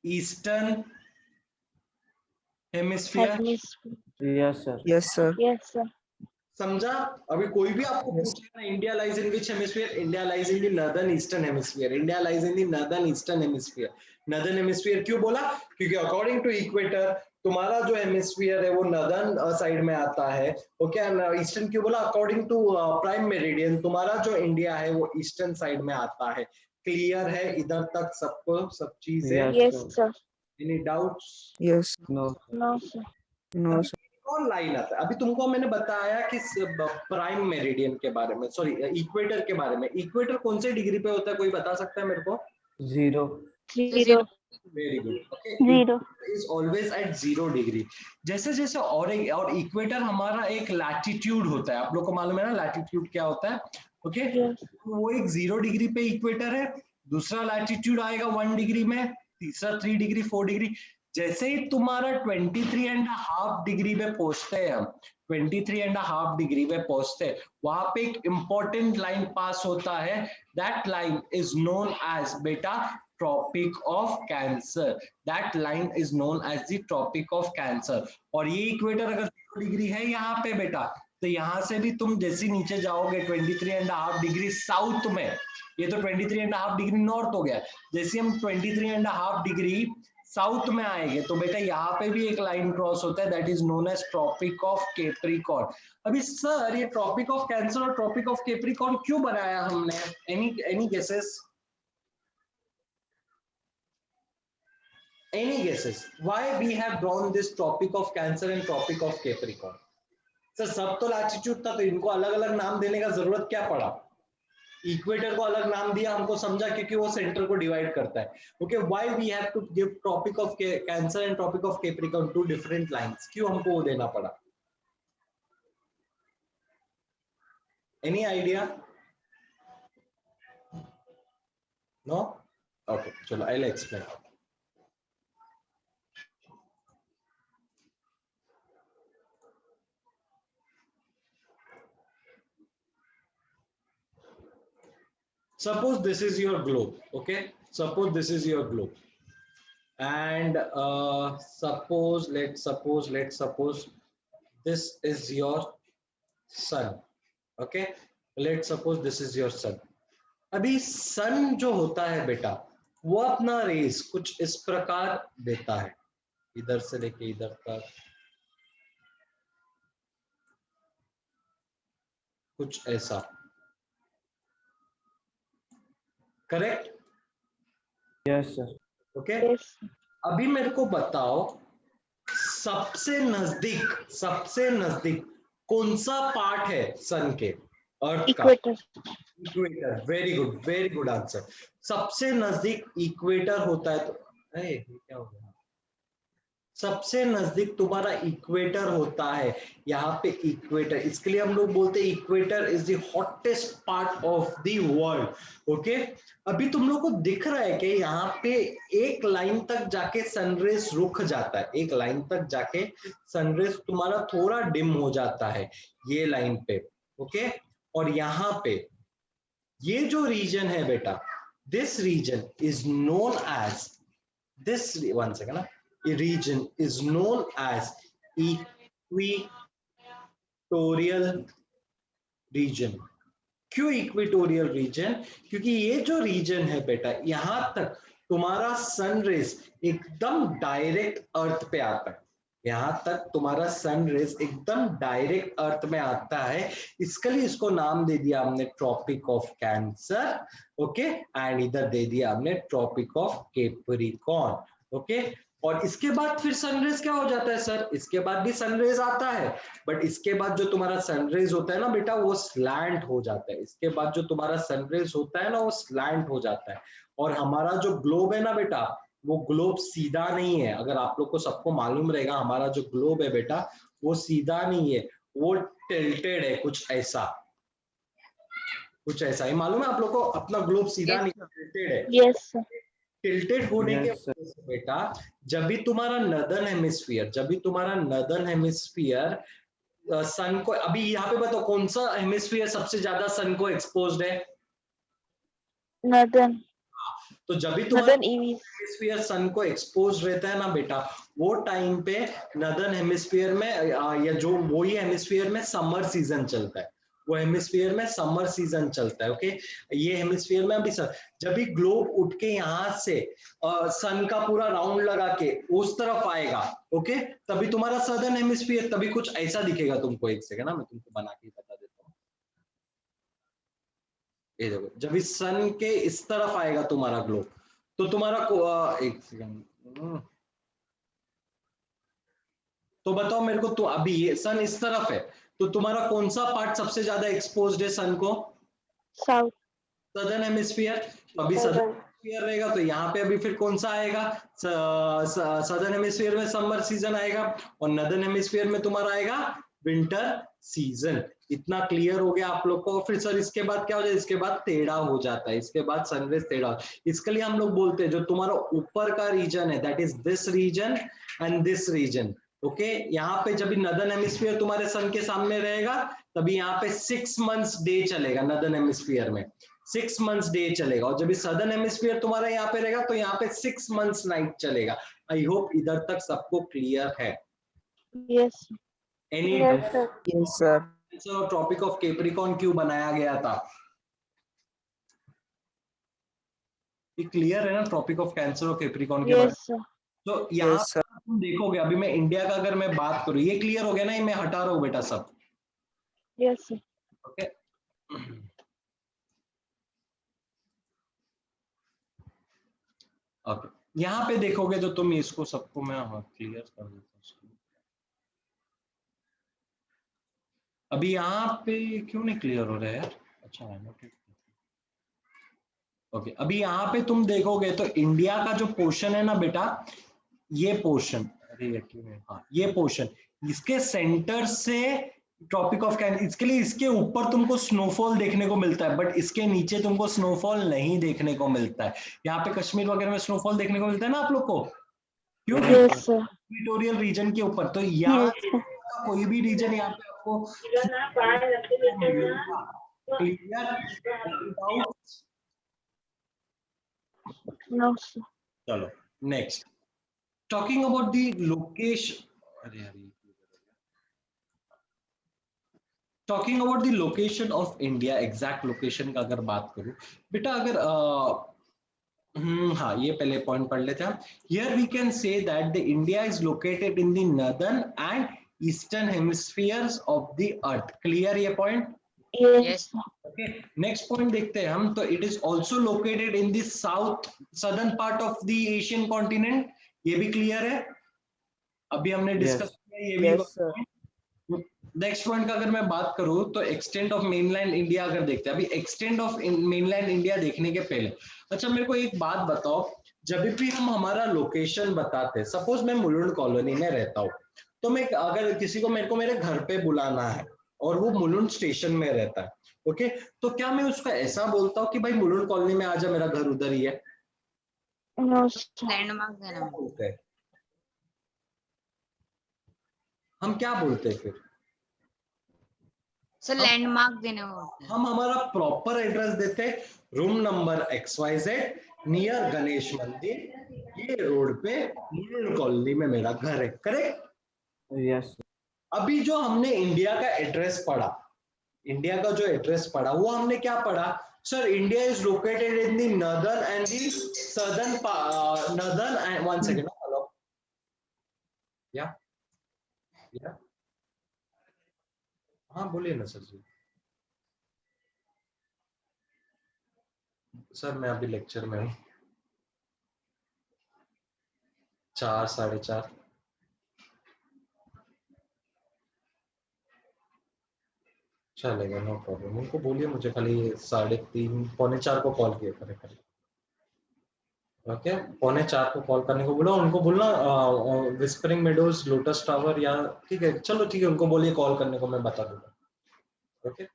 Speaker 3: eastern hemisphere.
Speaker 1: Yes sir.
Speaker 2: Yes sir.
Speaker 6: Yes, sir.
Speaker 3: समझा? अभी कोई भी आपको पूछेगा ना India lies in which hemisphere, India lies in the northern eastern hemisphere, India lies in the northern eastern hemisphere. Northern hemisphere क्यों बोला? क्योंकि अकॉर्डिंग टू इक्वेटर तुम्हारा जो हेमिस्फीयर है वो नॉर्दर्न साइड में आता है, ओके। ईस्टर्न क्यों बोला? अकॉर्डिंग टू प्राइम मेरिडियन तुम्हारा जो इंडिया है वो ईस्टर्न साइड में आता है। क्लियर है इधर तक सबको, सब चीजें?
Speaker 6: Yes, sir.
Speaker 3: Any doubts?
Speaker 2: Yes.
Speaker 1: No.
Speaker 6: No, sir.
Speaker 2: No sir.
Speaker 3: कौन लाइन आता है? अभी तुमको मैंने बताया कि प्राइम मेरिडियन के बारे में, सॉरी इक्वेटर के बारे में। इक्वेटर कौन से डिग्री पे होता है, कोई बता सकता है मेरे को?
Speaker 1: 0.
Speaker 6: 0.
Speaker 3: Very good, okay.
Speaker 6: 0.
Speaker 3: Is always at 0 degree. जैसे जैसे और इक्वेटर हमारा एक लैटिट्यूड होता है, आप लोग को मालूम है ना लैटिट्यूड क्या होता है, ओके।
Speaker 6: Yes.
Speaker 3: वो एक 0 डिग्री पे इक्वेटर है, दूसरा लैटिट्यूड आएगा 1 डिग्री में, तीसरा 3 डिग्री 4 डिग्री। जैसे ही तुम्हारा 23.5 डिग्री पे पहुंचते हैं हम, 23.5 डिग्री पे पहुंचते हैं, वहां पे एक इंपॉर्टेंट लाइन पास होता है, that line is known as बेटा tropic of cancer, that line is known as the tropic of cancer. और ये इक्वेटर अगर 0 डिग्री है यहाँ पे बेटा, तो यहाँ से भी तुम जैसे नीचे जाओगे 23.5 डिग्री साउथ में, ये तो 23.5 डिग्री नॉर्थ हो गया, जैसे हम 23.5 डिग्री साउथ में आएंगे तो बेटा यहाँ पे भी एक लाइन क्रॉस होता है, that is known as Tropic of Capricorn. अभी सर ये ट्रॉपिक ऑफ कैंसर और ट्रॉपिक ऑफ कैप्रिकॉर्न क्यों बनाया हमने? Any guesses? Any guesses why we have drawn this tropic of cancer and tropic of capricorn? Sir सब तो latitude था, तो इनको अलग अलग नाम देने का जरूरत क्या पड़ा? इक्वेटर को अलग नाम दिया, हमको समझा क्योंकि वो सेंटर को डिवाइड करता है, okay. Why we have to give Tropic of Cancer and Tropic of Capricorn two different lines? क्यों हमको वो देना पड़ा? Any idea? नो? ओके चलो I will explain. Suppose this is your globe, okay? Suppose this is your globe, and let's suppose this is your sun, okay? Let's suppose this is your sun. अभी sun जो होता है बेटा वो अपना race कुछ इस प्रकार देता है, इधर से लेके इधर तक, कुछ ऐसा, correct?
Speaker 1: Yes sir.
Speaker 3: Okay.
Speaker 6: Yes.
Speaker 3: अभी मेरे को बताओ सबसे नजदीक कौन सा पार्ट है सन के, अर्थ का?
Speaker 6: Equator.
Speaker 3: Equator. Very good answer. सबसे नजदीक इक्वेटर होता है, तो अरे ये क्या हो गया, सबसे नजदीक तुम्हारा इक्वेटर होता है, यहाँ पे इक्वेटर, इसके लिए हम लोग बोलते हैं equator is the hottest part of the world. Okay, अभी तुम लोग को दिख रहा है कि यहाँ पे एक लाइन तक जाके सनरेज रुक जाता है, एक लाइन तक जाके सनरेज तुम्हारा थोड़ा डिम हो जाता है ये लाइन पे। ओके, और यहाँ पे ये जो रीजन है बेटा, this region is known as this one second na, a region is known as equatorial region। क्यों इक्वेटोरियल रीजन? क्योंकि ये जो रीजन है बेटा, यहां तक तुम्हारा सनरेज एकदम डायरेक्ट अर्थ पे आता है, यहां तक तुम्हारा सनरेज एकदम डायरेक्ट अर्थ में आता है, इसके लिए इसको नाम दे दिया हमने Tropic of Cancer. Okay, and इधर दे दिया हमने ट्रॉपिक ऑफ कैप्रिकॉर्न। ओके, और इसके बाद फिर सनरेज क्या हो जाता है सर? इसके बाद भी सनरेज आता है, बट इसके बाद जो तुम्हारा सनरेज होता है ना बेटा, वो स्लैंट हो जाता है, इसके बाद जो तुम्हारा सनरेज होता है ना, वो स्लैंट हो जाता है। और हमारा जो ग्लोब है ना बेटा, वो ग्लोब सीधा नहीं है, अगर आप लोग को सबको मालूम रहेगा, हमारा जो ग्लोब है बेटा वो सीधा नहीं है, वो टिल्टेड है, कुछ ऐसा, कुछ ऐसा ही मालूम है आप लोग को, अपना ग्लोब सीधा नहीं, टिल्टेड है।
Speaker 6: Yes sir.
Speaker 3: टिल्टेड होने के
Speaker 1: Yes,
Speaker 3: वजह से बेटा, जब भी तुम्हारा नदर्न हेमिस्फीयर, जब भी तुम्हारा नदर्न हेमिस्फीयर सन को, अभी यहाँ पे बताओ कौन सा हेमिस्फीयर सबसे ज्यादा सन को एक्सपोज्ड है?
Speaker 6: नदन
Speaker 3: तो जब भी तुम्हारा
Speaker 6: नदन ईवी
Speaker 3: हेमिस्फीयर सन को एक्सपोज रहता है ना बेटा, वो टाइम पे नदर्न हेमिस्फीयर में या जो वही हेमिस्फीयर में समर सीजन चलता है, वो हेमिस्फीयर में समर सीजन चलता है। ओके, ये हेमिस्फीयर में अभी सर, जब भी ग्लोब उठ के यहाँ से सन का पूरा राउंड लगा के उस तरफ आएगा, ओके, तभी तुम्हारा सदर्न हेमिस्फीयर तभी कुछ ऐसा दिखेगा तुमको। एक सेकंड ना, मैं तुमको बना के बता देता हूँ। ये देखो, जब इस सन के इस तरफ आएगा तुम्हारा ग्लोब, तो तुम्हारा एक सेकंड, तो बताओ मेरे को, तो अभी ये सन इस तरफ है, तो तुम्हारा कौन सा पार्ट सबसे ज्यादा एक्सपोज्ड है सन को?
Speaker 6: South
Speaker 3: southern hemisphere. अभी सदर्न हेमिस्फीयर रहेगा तो यहाँ पे अभी फिर कौन सा आएगा? सदर्न हेमिस्फीयर में समर सीजन आएगा, और नदर्न हेमिस्फीयर में तुम्हारा आएगा विंटर सीजन। इतना क्लियर हो गया आप लोग को? फिर सर इसके बाद क्या हो जाए? इसके बाद टेढ़ा हो जाता है, इसके बाद सनरेज टेढ़ा। इसके लिए हम लोग बोलते हैं जो तुम्हारा ऊपर का रीजन है, that is this region and this region. Okay, यहाँ पे जब नदर्न हेमिस्फीयर तुम्हारे सन के सामने रहेगा, तभी यहाँ पे 6 मंथ्स डे चलेगा, नदर्न हेमिस्फीयर में 6 मंथ्स डे चलेगा, और जब सदर्न हेमिस्फीयर तुम्हारा यहाँ पे रहेगा तो यहाँ पे 6 मंथ्स नाइट चलेगा। आई होप इधर तक सबको क्लियर है।
Speaker 6: Yes
Speaker 3: any
Speaker 2: yes sir.
Speaker 3: Tropic of Capricorn क्यों बनाया गया था? ये क्लियर है ना, ट्रॉपिक ऑफ कैंसर और कैप्रिकॉर्न के बारे
Speaker 6: यस
Speaker 3: में? तो यहाँ तुम देखोगे, अभी मैं इंडिया का अगर मैं बात करूँ, ये क्लियर हो गया ना, ये मैं हटा रहा हूँ बेटा सब।
Speaker 6: यस
Speaker 3: ओके, ओके, यहाँ पे देखोगे तो तुम इसको सबको मैं क्लियर कर देता हूँ। अभी यहाँ पे क्यों नहीं क्लियर हो रहा है यार? अच्छा है ना, ओके, अभी यहाँ पे तुम देखोगे तो इंडिया का जो पोर्शन है ना बेटा, ये पोर्शन, अरे हाँ, ये पोर्शन, इसके सेंटर से ट्रॉपिक ऑफ कैंसर, इसके लिए इसके ऊपर तुमको स्नोफॉल देखने को मिलता है, बट इसके नीचे तुमको स्नोफॉल नहीं देखने को मिलता है। यहाँ पे कश्मीर वगैरह में स्नोफॉल देखने को मिलता है ना आप लोग को, क्यों? इक्वेटोरियल रीजन के ऊपर। तो यहाँ कोई भी रीजन यहाँ पे आपको चलो next, talking about the location, talking about the location of India, exact location का अगर बात करूं बेटा, अगर हाँ, ये पहले पॉइंट पढ़ लेते हैं। Here we can say that the India is located in the northern and eastern hemispheres of the earth. Clear ये point?
Speaker 6: Yes
Speaker 3: okay, next point देखते हैं हम। तो it is also located in the south southern part of the Asian continent. ये भी clear है, अभी हमने डिस्कस किया ये भी। नेक्स्ट पॉइंट का अगर मैं बात करूं तो एक्सटेंट ऑफ मेनलैंड इंडिया अगर देखते हैं, अभी एक्सटेंट ऑफ मेनलैंड इंडिया देखने के पहले, अच्छा मेरे को एक बात बताओ, जब भी हम हमारा लोकेशन बताते, सपोज मैं मुलुंड कॉलोनी में रहता हूँ, तो मैं अगर किसी को मेरे को मेरे घर पे बुलाना है और वो मुलुंड स्टेशन में रहता है, ओके, तो क्या मैं उसको ऐसा बोलता हूँ कि भाई मुलुंड कॉलोनी में आजा, मेरा घर उधर ही है?
Speaker 6: नो
Speaker 7: लैंडमार्क देना
Speaker 3: क्या बोलते हैं? हम क्या बोलते हैं फिर?
Speaker 7: सर, लैंडमार्क देने होते हैं।
Speaker 3: हम हमारा प्रॉपर एड्रेस देते, room number XYZ near Ganesh मंदिर, ये रोड पे मुलुंड कॉलोनी में मेरा घर है, करेक्ट?
Speaker 1: यस
Speaker 3: अभी जो हमने इंडिया का एड्रेस पढ़ा, इंडिया का जो एड्रेस पढ़ा वो हमने क्या पढ़ा? Sir, India is located in the northern and the southern, northern and, one second, hello, या हाँ बोलिए ना सर जी। सर मैं अभी लेक्चर में हूँ, 4 साढ़े 4। चलेगा, नो प्रॉब्लम। उनको बोलिए मुझे खाली 3:30 पौने 4 को कॉल किया करे खाली, ओके? पौने 4 को कॉल करने को बोला, उनको बोलना विस्परिंग मेडोज, लोटस टावर, या ठीक है, चलो ठीक है, उनको बोलिए कॉल करने को, मैं बता दूंगा, ओके?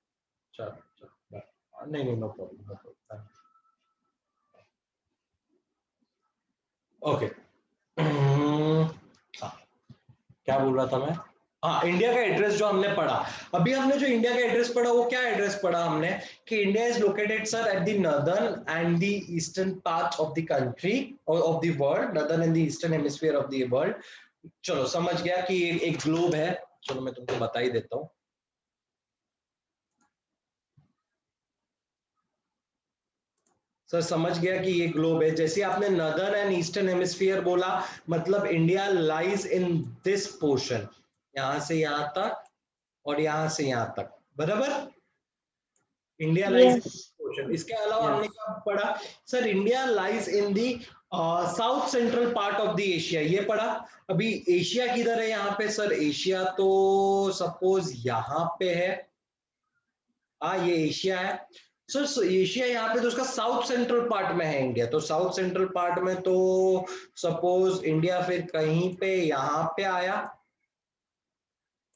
Speaker 3: चलो नहीं, नो प्रॉब्लम, ओके। हाँ, क्या बोल रहा था मैं? हाँ, इंडिया का एड्रेस जो हमने पढ़ा, अभी हमने जो इंडिया का एड्रेस पढ़ा वो क्या एड्रेस पढ़ा हमने? कि India is located sir at the northern and the eastern part of the country of the world, northern and the eastern hemisphere of the world. चलो समझ गया कि एक ग्लोब है, चलो मैं तुमको बता ही देता हूँ। सर समझ गया कि ये ग्लोब है, जैसे आपने नॉर्दर्न एंड ईस्टर्न हेमिस्फीयर बोला, मतलब India lies in this portion, यहां से यहां तक और यहां से यहां तक, बराबर? India lies in this portion. इसके अलावा हमने क्या पढ़ा? Sir India lies in the south central part of the Asia, ये पढ़ा। अभी एशिया किधर है यहाँ पे? सर एशिया तो सपोज यहाँ पे है, ये एशिया है सर। एशिया यहाँ पे तो उसका साउथ सेंट्रल पार्ट में है इंडिया, तो साउथ सेंट्रल पार्ट में तो सपोज इंडिया फिर कहीं पे यहाँ पे आया,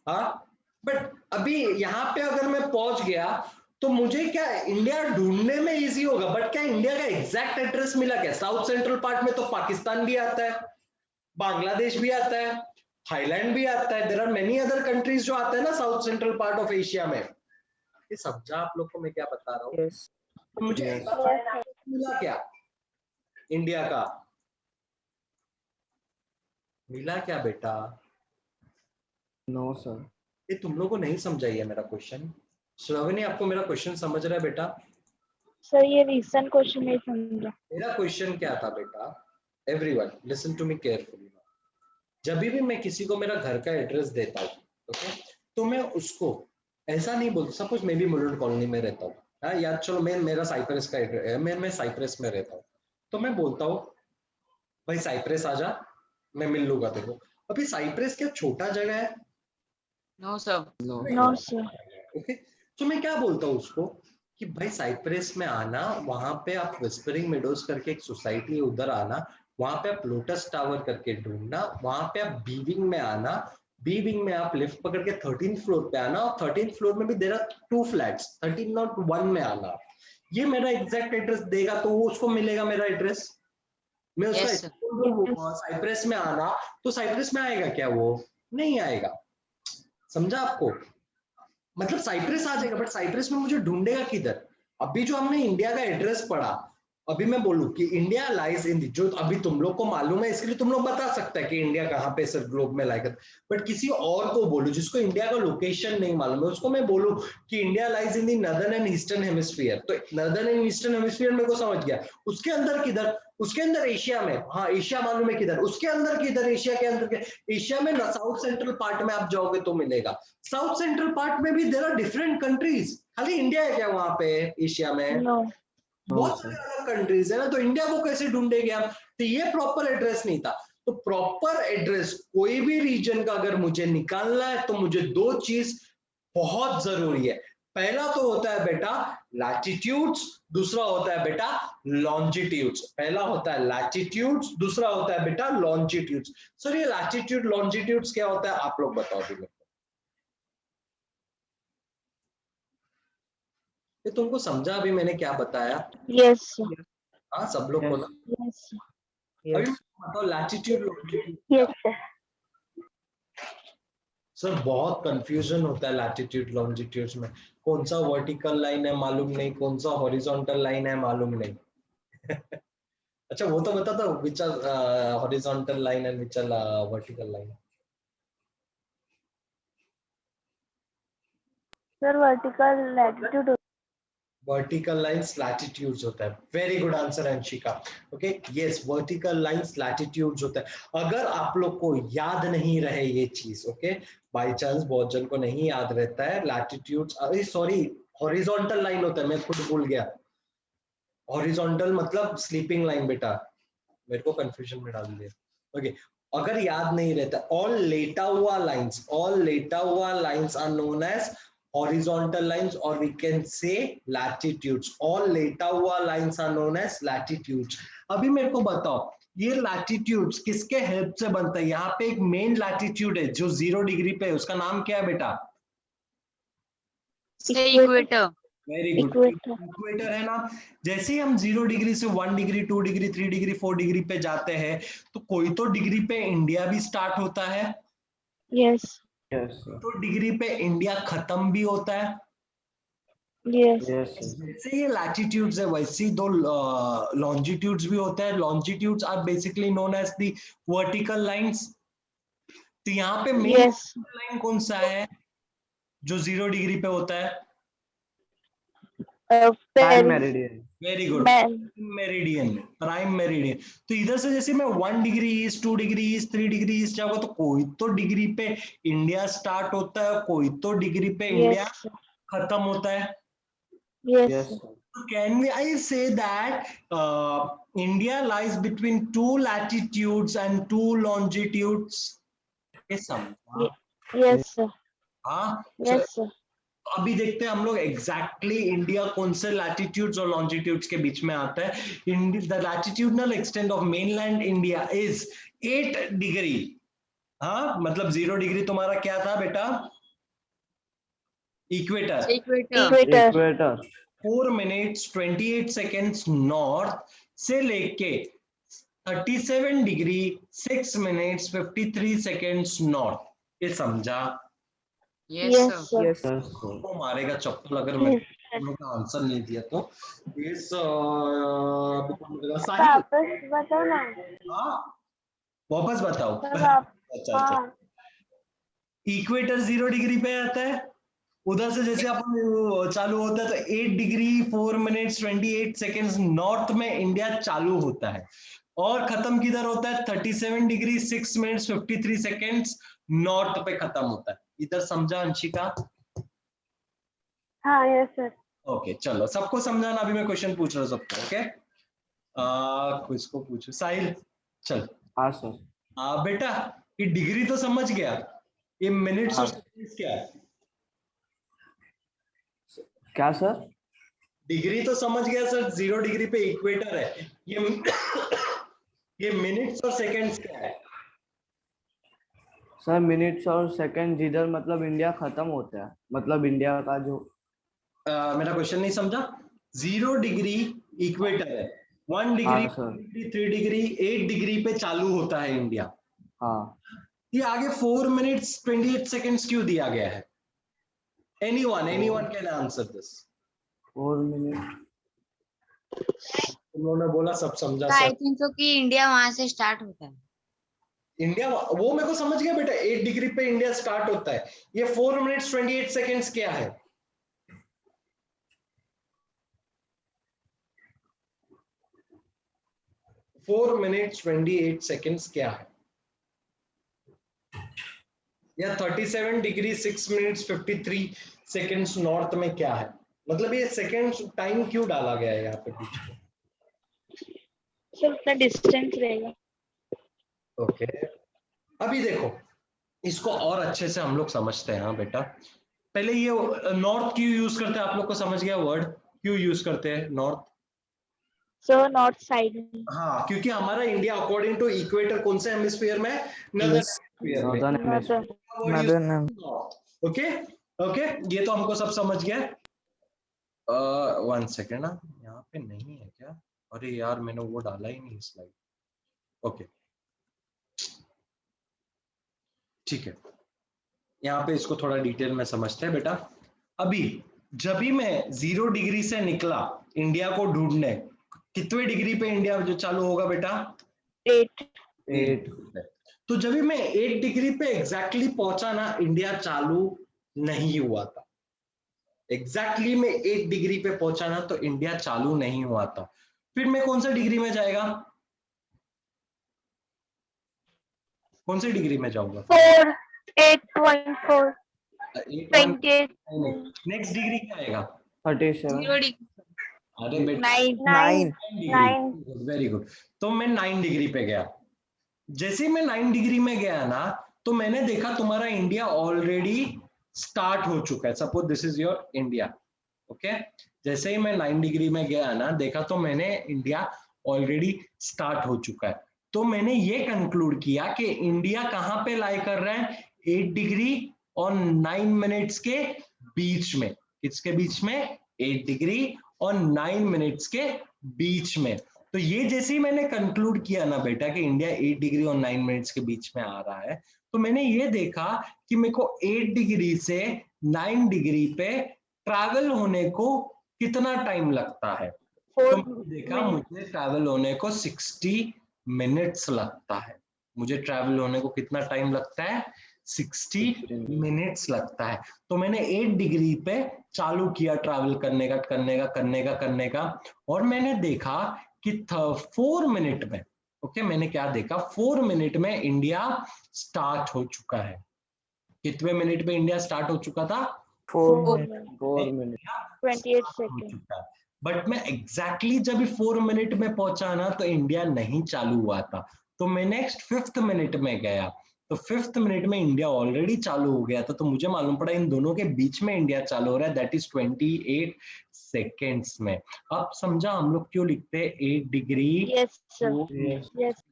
Speaker 3: हाँ। बट अभी यहाँ पे अगर मैं पहुंच गया तो मुझे क्या इंडिया ढूंढने में इजी होगा, बट क्या इंडिया का एग्जैक्ट एड्रेस मिला क्या? साउथ सेंट्रल पार्ट में तो पाकिस्तान भी आता है, बांग्लादेश भी आता है, थाईलैंड भी आता है, there are many other countries जो आते हैं ना south central part of Asia में। ये समझा आप लोग को मैं क्या बता रहा हूँ?
Speaker 2: यस
Speaker 3: तो मुझे मिला क्या इंडिया का? मिला क्या बेटा?
Speaker 1: No sir.
Speaker 3: ये तुम लोगों को नहीं समझा है मेरा क्वेश्चन। श्रवणी, आपको मेरा क्वेश्चन समझ रहा है बेटा?
Speaker 6: सर ये रीजन क्वेश्चन नहीं समझा।
Speaker 3: मेरा क्वेश्चन क्या था बेटा? Everyone listen to me carefully. जब भी मैं किसी को मेरा घर का एड्रेस देता हूँ, ओके, तो मैं उसको ऐसा नहीं बोलता, सपोज मैं भी मुलुंड कॉलोनी में रहता हूँ, हाँ यार, चलो मेरा साइप्रस का एड्रेस है, मैं साइप्रस में रहता हूँ, तो मैं बोलता हूँ भाई साइप्रस आ जा, मैं मिल लूंगा तेरे को। अभी साइप्रस क्या छोटा जगह है?
Speaker 7: No sir.
Speaker 6: No sir.
Speaker 3: Okay, तो मैं क्या बोलता हूँ उसको कि भाई साइप्रस में आना, वहां पे आप विस्परिंग मेडोज करके एक सोसाइटी है, उधर आना, वहां पे आप लोटस टावर करके ढूंढना, वहां पे आप बी विंग में आना, बी विंग में आप लिफ्ट पकड़ के 13th फ्लोर पे आना, और 13th फ्लोर में भी देर आर 2 फ्लैट्स, 13 नॉट 1 में आना। ये मेरा एग्जैक्ट एड्रेस देगा तो वो उसको मिलेगा मेरा एड्रेस। मैं उसका साइप्रस में आना, तो साइप्रस में आएगा क्या? वो नहीं आएगा। समझा आपको? मतलब साइप्रस आ जाएगा, बट साइप्रस में मुझे ढूंढेगा किधर? अभी जो हमने इंडिया का एड्रेस पढ़ा, अभी मैं बोलूं कि इंडिया लाइज इन, जो अभी तुम लोग को मालूम है इसके लिए तुम लोग बता सकते हैं कि इंडिया कहाँ पे सर ग्लोब में लाइक, बट किसी और को बोलूं जिसको इंडिया का लोकेशन नहीं मालूम है, उसको मैं बोलूं कि India lies in the northern and eastern hemisphere, तो नॉर्दर्न एंड ईस्टर्न हेमिस्फीयर मेरे को समझ गया। उसके अंदर किधर? उसके अंदर एशिया में, हाँ एशिया मालूम है किधर, उसके अंदर किधर? एशिया के अंदर, एशिया में साउथ सेंट्रल पार्ट में आप जाओगे तो मिलेगा। साउथ सेंट्रल पार्ट में भी देयर आर डिफरेंट कंट्रीज, खाली इंडिया है क्या वहां पे एशिया में?
Speaker 6: नो।
Speaker 3: बहुत सारे अलग कंट्रीज है ना, तो इंडिया को कैसे ढूंढेंगे हम? तो ये प्रॉपर एड्रेस नहीं था। तो प्रॉपर एड्रेस कोई भी रीजन का अगर मुझे निकालना है तो मुझे 2 चीज बहुत जरूरी है। पहला तो होता है बेटा लैटिट्यूड्स, दूसरा होता है बेटा लॉन्जिट्यूड्स। पहला होता है लैटिट्यूड्स, दूसरा होता है बेटा लॉन्जिट्यूड्स। सर ये लैटिट्यूड लॉन्जिट्यूड्स क्या होता है आप लोग बताओ भी मेरे को। ये तुमको समझा अभी मैंने क्या बताया?
Speaker 6: yes
Speaker 3: हाँ सब लोग को ना।
Speaker 6: yes
Speaker 3: अभी बताओ latitude longitude.
Speaker 6: yes sir
Speaker 3: sir बहुत कंफ्यूजन होता है लैटिट्यूड लॉन्जिट्यूड्स में, कौन सा वर्टिकल लाइन है मालूम नहीं, कौन सा हॉरिजॉन्टल लाइन है मालूम नहीं। अच्छा वो तो बता दो which are horizontal line and which are vertical line.
Speaker 6: sir vertical latitude
Speaker 3: vertical lines latitudes होता है। Very good answer Anshika. Okay yes vertical lines latitudes होता है। अगर आप लोग को याद नहीं रहे ये चीज, ओके बाय चांस बहुत जन को नहीं याद रहता है लैटिट्यूड्स, अरे सॉरी हॉरिजॉन्टल लाइन होता है, मैं खुद भूल गया। हॉरिजॉन्टल मतलब स्लीपिंग लाइन बेटा, मेरे को कंफ्यूजन में डाल दिया। ओके अगर याद नहीं रहता, ऑल लेटा हुआ lines are known as horizontal lines or we can say latitudes. all लेटा हुआ lines are known as latitudes. अभी मेरे को बताओ ये latitudes किसके हेल्प से बनता है? यहाँ पे एक मेन latitude है जो 0 डिग्री पे है, उसका नाम क्या है बेटा?
Speaker 7: इक्वेटर।
Speaker 3: वेरी गुड, इक्वेटर है ना। जैसे ही हम 0 डिग्री से 1 डिग्री 2 डिग्री 3 डिग्री 4 डिग्री पे जाते हैं तो कोई तो डिग्री पे इंडिया भी स्टार्ट होता है।
Speaker 6: yes
Speaker 3: तो डिग्री पे इंडिया खत्म भी होता है।
Speaker 6: yes
Speaker 3: जैसे ये लैटिट्यूड्स है वैसे दो लॉन्जिट्यूड्स भी होते हैं। Longitudes are basically known as the vertical lines. तो यहाँ पे मेन
Speaker 6: yes
Speaker 3: लाइन कौन सा है जो 0 डिग्री पे होता है?
Speaker 1: Prime meridian.
Speaker 3: Very good, meridian, prime meridian. तो इधर से जैसे मैं 1 degree east 2 degree east 3 degree east जाऊंगा तो कोई तो डिग्री पे इंडिया स्टार्ट होता है, कोई तो डिग्री पे इंडिया
Speaker 6: yes
Speaker 3: खत्म होता है।
Speaker 6: yes
Speaker 3: Can we I say that India lies between 2 latitudes and 2 longitudes? ये समझा?
Speaker 6: yes sir
Speaker 3: हाँ
Speaker 6: yes sir
Speaker 3: अभी देखते हैं हम लोग एग्जैक्टली इंडिया कौन से लैटिट्यूड्स और लॉन्जिट्यूड्स के बीच में आता है। The latitudinal extent of mainland India is 8 degree. हाँ मतलब 0 डिग्री तुम्हारा क्या था बेटा? Equator.
Speaker 1: Equator
Speaker 3: 4 minutes 28 seconds north से लेके 37 डिग्री 6 मिनट्स 53 सेकेंड्स नॉर्थ। ये समझा?
Speaker 7: Yes
Speaker 6: yes
Speaker 7: sir.
Speaker 6: sir
Speaker 3: वो मारेगा चप्पल अगर मैंने का आंसर नहीं दिया तो। इस साहिल
Speaker 6: वापस बताओ ना
Speaker 3: हाँ वापस बताओ।
Speaker 6: सर आप
Speaker 3: अच्छा अच्छा इक्वेटर 0 डिग्री पे आता है, उधर से जैसे अपन चालू होता है तो 8 डिग्री 4 मिनट्स 28 सेकेंड्स नॉर्थ में इंडिया चालू होता है और खत्म किधर होता है? 37 डिग्री 6 मिनट्स 53 सेकेंड्स नॉर्थ पे खत्म होता है। इधर समझा अंशिका?
Speaker 6: हाँ यस सर
Speaker 3: ओके चलो सबको समझाना। अभी मैं क्वेश्चन पूछ रहा हूँ सबको। ओके किसको पूछू? साहिल चल।
Speaker 1: हाँ सर।
Speaker 3: बेटा ये डिग्री तो समझ गया, ये मिनट्स और सेकंड्स क्या है?
Speaker 1: क्या सर?
Speaker 3: डिग्री तो समझ गया सर, 0 डिग्री पे इक्वेटर है। ये मिनट्स और सेकंड्स क्या है?
Speaker 1: सर मिनट्स और सेकंड जिधर मतलब इंडिया खत्म होता है, मतलब इंडिया का जो
Speaker 3: मेरा क्वेश्चन नहीं समझा? 0 डिग्री इक्वेटर है, 1 डिग्री 3 डिग्री 8 डिग्री पे चालू होता है इंडिया।
Speaker 1: हाँ
Speaker 3: ये आगे 4 मिनट्स 28 सेकेंड्स क्यों दिया गया है? anyone can answer this?
Speaker 1: 4 minute
Speaker 3: उन्होंने बोला सब समझा
Speaker 7: आई
Speaker 3: सर।
Speaker 7: थिंक सो कि इंडिया वहां से स्टार्ट होता है।
Speaker 3: इंडिया वो मेरे को समझ गया बेटा, 8 डिग्री पे इंडिया स्टार्ट होता है। ये 4 मिनट्स 28 सेकेंड्स क्या है? फोर मिनट्स 28 सेकेंड्स क्या है? या 37 डिग्री 6 मिनट्स 53 सेकेंड्स नॉर्थ में क्या है? मतलब ये सेकेंड्स टाइम क्यों डाला गया है यहाँ पे बीच में?
Speaker 6: सर उतना डिस्टेंस रहेगा।
Speaker 3: ओके अभी देखो इसको और अच्छे से हम लोग समझते हैं। हाँ बेटा पहले ये नॉर्थ क्यों यूज करते हैं, आप लोग को समझ गया वर्ड क्यों यूज करते हैं नॉर्थ?
Speaker 6: So north side.
Speaker 3: हाँ, क्योंकि हमारा इंडिया अकॉर्डिंग टू इक्वेटर कौन से हेमिस्फीयर में? नॉर्दर्न हेमिस्फीयर में।
Speaker 1: Northern hemisphere.
Speaker 3: ओके ओके, ये तो हमको सब समझ गया। 1 सेकेंड ना, यहाँ पे नहीं है क्या? अरे यार मैंने वो डाला ही नहीं स्लाइड। ओके ठीक है, यहाँ पे इसको थोड़ा डिटेल में समझते हैं बेटा। अभी जब भी मैं 0 डिग्री से निकला इंडिया को ढूंढने, कितने डिग्री पे इंडिया जो चालू होगा बेटा?
Speaker 6: 8।
Speaker 1: 8।
Speaker 3: तो जब भी मैं 8 डिग्री पे एग्जैक्टली पहुंचा ना, इंडिया चालू नहीं हुआ था। एग्जैक्टली मैं 8 डिग्री पे पहुंचा ना तो इंडिया चालू नहीं हुआ था। फिर मैं कौन सा डिग्री में जाएगा? कौन से डिग्री में जाऊंगा?
Speaker 6: 4 8.4 28
Speaker 3: नेक्स्ट डिग्री क्या आएगा?
Speaker 1: 37।
Speaker 3: अरे बेटा
Speaker 6: 9
Speaker 3: वेरी गुड। तो मैं 9 डिग्री पे गया। जैसे मैं 9 डिग्री में गया ना, तो मैंने देखा तुम्हारा इंडिया ऑलरेडी स्टार्ट हो चुका है। Suppose this is your India, okay. जैसे ही मैं 9 डिग्री में गया ना, देखा तो मैंने इंडिया ऑलरेडी स्टार्ट हो चुका है। तो मैंने ये कंक्लूड किया कि इंडिया कहाँ पे लाई कर रहा है? 8 डिग्री और 9 मिनट्स के बीच में। किसके बीच में? 8 डिग्री और 9 मिनट्स के बीच में। तो ये जैसे ही मैंने कंक्लूड किया ना बेटा कि इंडिया 8 डिग्री और 9 मिनट्स के बीच में आ रहा है, तो मैंने ये देखा कि मेरे को 8 डिग्री से 9 डिग्री पे ट्रैवल होने को कितना टाइम लगता है। तो मैंने देखा मुझे ट्रैवल होने को 60 मिनट्स लगता है। मुझे ट्रैवल होने को कितना टाइम लगता है? 60 मिनट्स लगता है। तो मैंने 8 डिग्री पे चालू किया ट्रैवल करने का और मैंने देखा कि 4 मिनट में, ओके, मैंने क्या देखा? 4 मिनट में इंडिया स्टार्ट हो चुका है। कितने मिनट में इंडिया स्टार्ट हो चुका था?
Speaker 1: 4 मिनट
Speaker 6: 28 सेकंड।
Speaker 3: बट मैं एग्जैक्टली जब 4 मिनट में पहुंचा ना, तो इंडिया नहीं चालू हुआ था। तो मैं नेक्स्ट 5th मिनट में गया, तो 5th मिनट में इंडिया ऑलरेडी चालू हो गया था। तो मुझे मालूम पड़ा इन दोनों के बीच में इंडिया चालू हो रहा है, दैट इज 28 सेकेंड्स में। अब समझा हम लोग क्यों लिखते हैं 8 degree
Speaker 6: yes sir.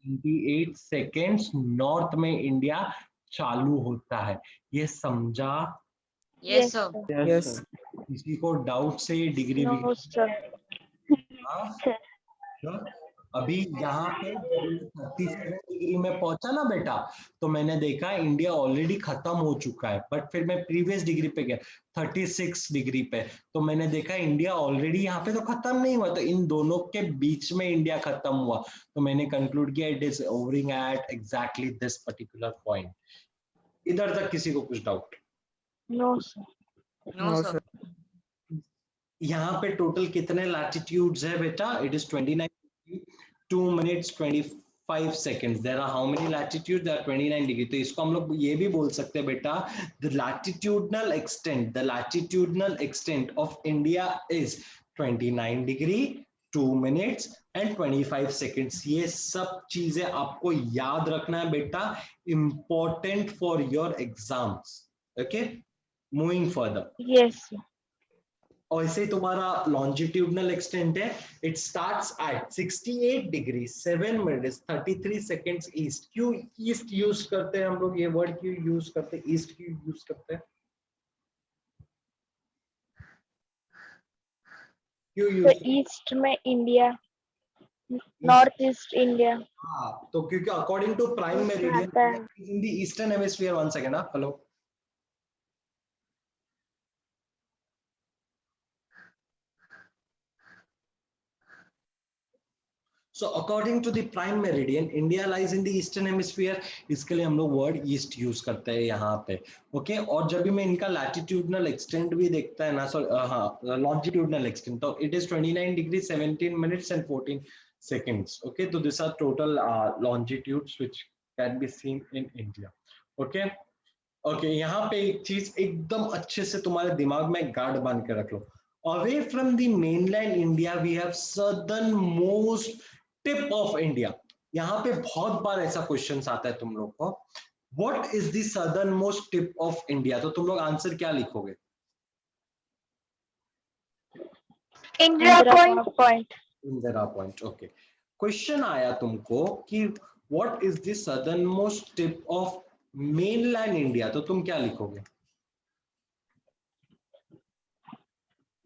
Speaker 3: 28 seconds north में इंडिया चालू होता है। ये समझा?
Speaker 7: Yes sir.
Speaker 1: यस।
Speaker 3: किसी को डाउट से डिग्री?
Speaker 6: No sir.
Speaker 3: अभी यहाँ पे 37 डिग्री में पहुंचा ना बेटा, तो मैंने देखा इंडिया ऑलरेडी खत्म हो चुका है। बट फिर मैं प्रीवियस डिग्री पे गया 36 डिग्री पे, तो मैंने देखा इंडिया ऑलरेडी यहाँ पे तो खत्म नहीं हुआ, तो इन दोनों के बीच में इंडिया खत्म हुआ। तो मैंने कंक्लूड किया it is hovering at exactly this particular point. इधर तक किसी को कुछ doubt?
Speaker 6: No sir.
Speaker 7: No sir.
Speaker 3: यहाँ पे टोटल कितने लैटिट्यूड्स है बेटा? It is 29 2 minutes 25 seconds. There are how many latitudes? There are 29 degree. तो इसको हम लोग ये भी बोल सकते हैं बेटा, the latitudinal extent of India is 29 degree 2 minutes and 25 seconds. ये सब चीजें आपको याद रखना है बेटा, important for your exams. Okay, moving further.
Speaker 6: Yes sir.
Speaker 3: और ऐसे तुम्हारा लॉन्जिट्यूडनल एक्सटेंट है, it starts at 68 degree 7 minutes 33 seconds east. क्यों ईस्ट यूज करते हैं हम लोग? ये वर्ड क्यों यूज करते हैं? ईस्ट क्यों यूज करते हैं? क्यों यूज?
Speaker 6: तो ईस्ट में इंडिया, नॉर्थ ईस्ट इंडिया।
Speaker 3: हाँ, तो क्योंकि according to prime meridian in the eastern hemisphere. 1 second, hello. So according to the prime meridian, India lies in the eastern hemisphere. इसके लिए हम लोग वर्ड ईस्ट यूज करते हैं यहाँ पे, ओके। और जब भी मैं इनका लैटिट्यूडनल एक्सटेंट भी देखता है ना, हाँ लॉन्जिट्यूडनल एक्सटेंट, तो it is 29 degree 17 minutes and 14 seconds. Okay, so these are total longitudes which can be seen in India. Okay, okay, यहाँ पे एक चीज एकदम अच्छे से तुम्हारे दिमाग में गार्ड बांध के रख लो। Away from the mainland India, we have southernmost tip of India. यहाँ पे बहुत बार ऐसा क्वेश्चन आता है तुम लोग को, What is the southernmost tip of India? तो तुम लोग आंसर क्या लिखोगे?
Speaker 6: Indira Point.
Speaker 3: Indira point. Okay, question आया तुमको कि what is the southern most tip of mainland India, तो तुम क्या लिखोगे?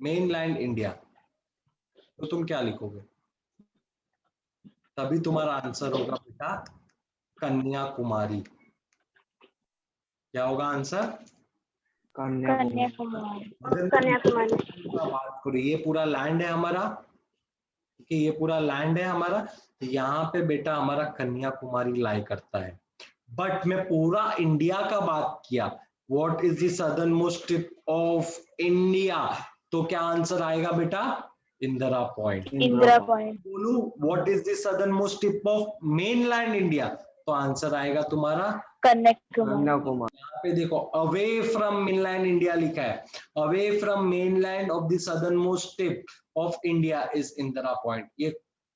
Speaker 3: मेनलैंड इंडिया, तो तुम क्या लिखोगे? तभी तुम्हारा आंसर होगा बेटा कन्याकुमारी। क्या होगा आंसर?
Speaker 6: Kanyakumari.
Speaker 3: अगर
Speaker 6: Kanyakumari.
Speaker 3: मैं बात करूं, ये पूरा लैंड है हमारा, कि ये पूरा लैंड है हमारा, तो यहाँ पे बेटा हमारा कन्याकुमारी लाई करता है। बट मैं पूरा इंडिया का बात किया, what is the southern most tip of India, तो क्या आंसर आएगा बेटा? इंदिरा पॉइंट।
Speaker 6: Indira Point.
Speaker 3: बोलू what is the southern most tip of mainland India, तो आंसर आएगा तुम्हारा
Speaker 6: Kanyakumari.
Speaker 1: कन्याकुमारी।
Speaker 3: यहाँ पे देखो, अवे फ्रॉम मेनलैंड इंडिया लिखा है, away from mainland of the southern most tip of India is Indira point. ये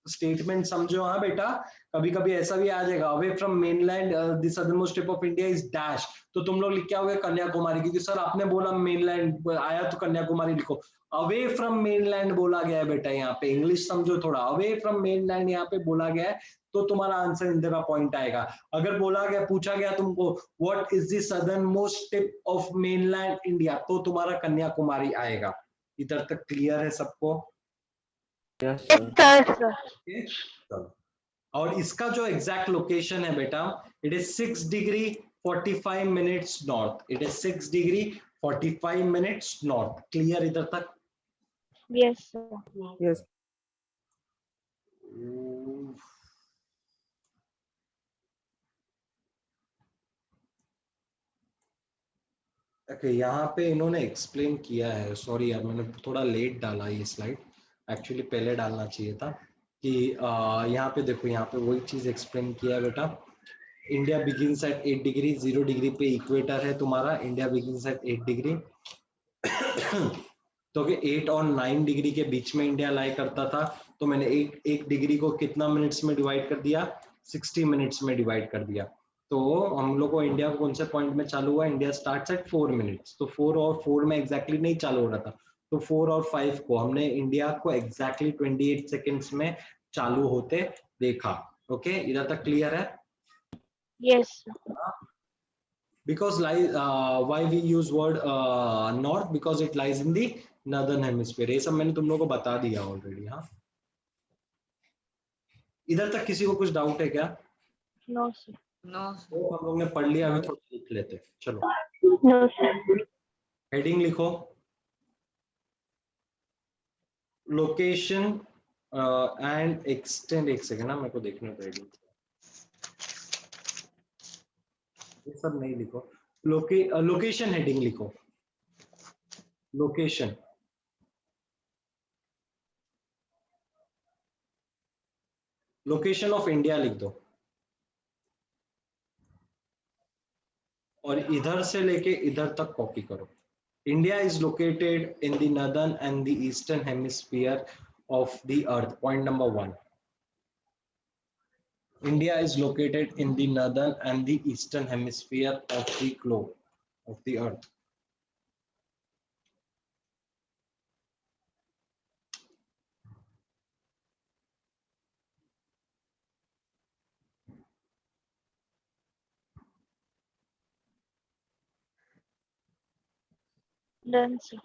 Speaker 3: स्टेटमेंट समझो। हाँ बेटा, कभी कभी ऐसा भी आ जाएगा, away from mainland the southern most tip of India is dash, तो तुम लोग लिख क्या होगे? कन्याकुमारी, क्योंकि सर आपने बोला मेनलैंड आया तो कन्याकुमारी लिखो। अवे फ्रॉम मेनलैंड बोला गया है बेटा, यहाँ पे इंग्लिश समझो थोड़ा, अवे फ्रॉम मेनलैंड यहाँ पे बोला गया है, तो तुम्हारा आंसर इंदिरा पॉइंट आएगा। अगर बोला गया, पूछा गया तुमको what is the southern most tip of mainland India, तो तुम्हारा कन्याकुमारी आएगा। इधर तक क्लियर है सबको?
Speaker 1: Yes
Speaker 6: Yes,
Speaker 1: sir.
Speaker 6: sir.
Speaker 3: Okay, चलो। और इसका जो एग्जैक्ट लोकेशन है बेटा, it is 6 degree 45 minutes north, it is 6 degree 45 minutes north. Clear इधर तक?
Speaker 6: Yes, sir.
Speaker 7: Yes.
Speaker 3: ओके, यहाँ पे इन्होंने एक्सप्लेन किया है, सॉरी यार मैंने थोड़ा लेट डाला ये स्लाइड, एक्चुअली पहले डालना चाहिए था। कि यहाँ पे देखो, यहाँ पे वही चीज एक्सप्लेन किया है बेटा। India begins at 8 degree, 0 degree पे इक्वेटर है तुम्हारा, इंडिया बिगिंस एट 8 डिग्री। तो 8 और 9 डिग्री के बीच में इंडिया लाई करता था, तो मैंने एक डिग्री को कितना मिनट्स में डिवाइड कर दिया? 60 मिनट्स में डिवाइड कर दिया। तो हम लोग को इंडिया कौन से पॉइंट में चालू हुआ? इंडिया स्टार्ट्स एट 4 मिनट्स, तो 4 और 4 में एग्जैक्टली नहीं चालू हो रहा था, तो 4 और 5 को हमने इंडिया को एग्जैक्टली 28 सेकेंड्स में चालू होते देखा। ओके, इधर तक क्लियर है?
Speaker 6: Yes, sir.
Speaker 3: Because why we use word north, because it lies in the northern hemisphere। ये सब मैंने तुम लोगों को बता दिया ऑलरेडी। हाँ, इधर तक किसी को कुछ डाउट है क्या?
Speaker 6: No, sir.
Speaker 7: No.
Speaker 3: तो हम लोग ने पढ़ लिया, अभी थोड़ा लिख लेते हैं। चलो,
Speaker 6: No, sir.
Speaker 3: हेडिंग लिखो, लोकेशन एंड एक्सटेंड। एक सेकेंड ना, मेरे को देखने दो हेडिंग, ये सब नहीं लिखो। लोकेशन हेडिंग लिखो, लोकेशन। लोकेशन ऑफ इंडिया लिख दो, और इधर से लेके इधर तक कॉपी करो। India is located in the northern and the eastern hemisphere of the earth. Point number 1, India is located in the northern and the eastern hemisphere of the globe, of the earth.
Speaker 6: Done, sir.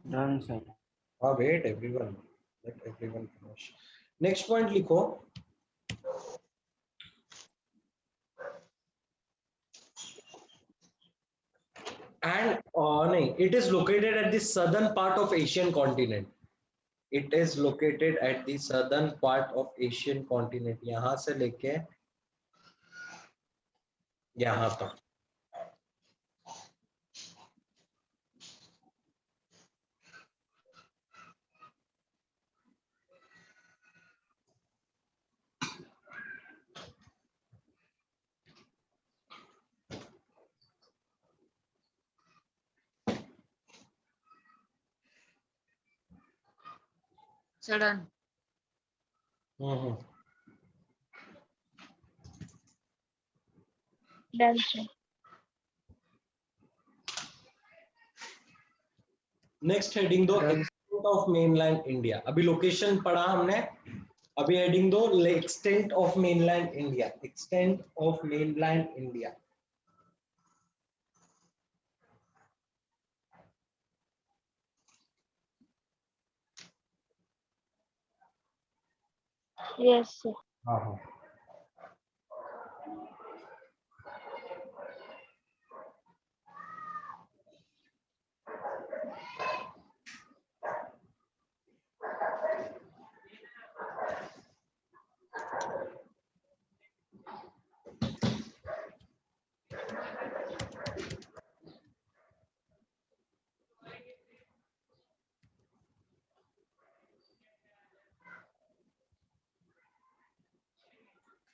Speaker 1: Done sir.
Speaker 3: Wait, everyone, let everyone finish. Next point लिखो, and नहीं, it is located at the southern part of Asian continent. It is located at the southern part of Asian continent, यहाँ से लेके यहाँ तक।
Speaker 7: Sudden.
Speaker 6: Done, sir.
Speaker 3: Next heading दो,
Speaker 1: Done.
Speaker 3: Extent of mainland India. अभी location पढ़ा हमने, अभी हेडिंग दो, extent of mainland India. Extent of mainland India.
Speaker 6: Yes, sir.
Speaker 3: हाँ हाँ।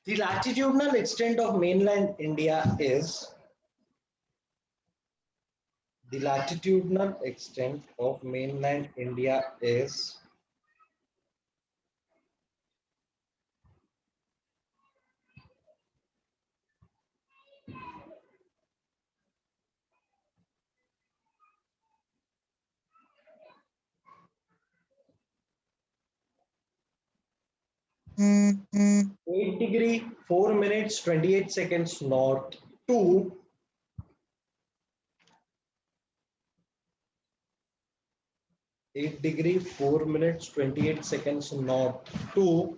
Speaker 3: The latitudinal extent of mainland India is, the latitudinal extent of mainland India is 8 degree 4 minutes 28 seconds north to 8 degree 4 minutes 28 seconds north to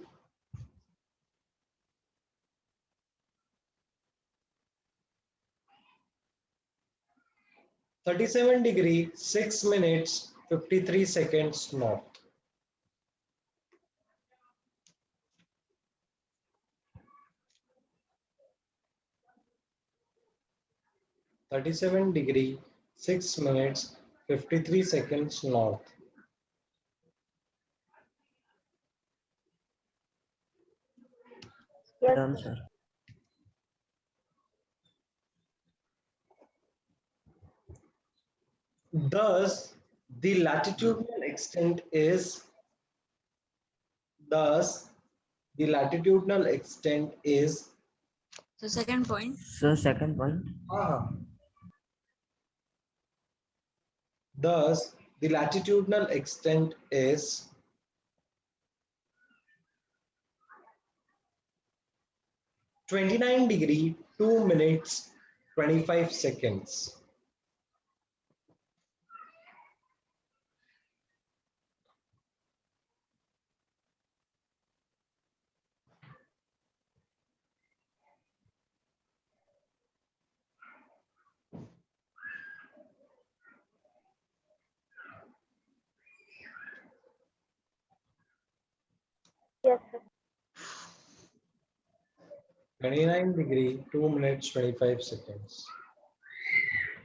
Speaker 3: 37 degree 6 minutes 53 seconds north. (37° 6 minutes 53 seconds north).
Speaker 6: Yes,
Speaker 1: Done,
Speaker 6: sir.
Speaker 1: sir.
Speaker 3: Thus, the latitudinal extent is thus the latitudinal extent is
Speaker 7: So second point.
Speaker 1: Sir, second point.
Speaker 3: thus the latitudinal extent is 29 degree 2 minutes 25 seconds.
Speaker 6: Yes, sir.
Speaker 3: 29 degree 2 minutes 25 seconds.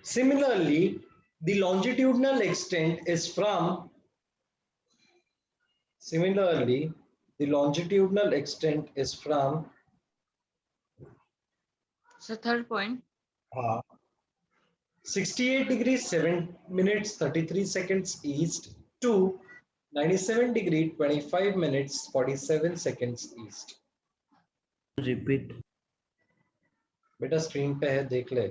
Speaker 3: Similarly, the longitudinal extent is from similarly the longitudinal extent is from
Speaker 7: So third point.
Speaker 3: 68 degrees 7 minutes 33 seconds east to 97 degree 25 minutes 47 seconds east.
Speaker 1: Repeat.
Speaker 3: बेटा screen पे है, देख ले.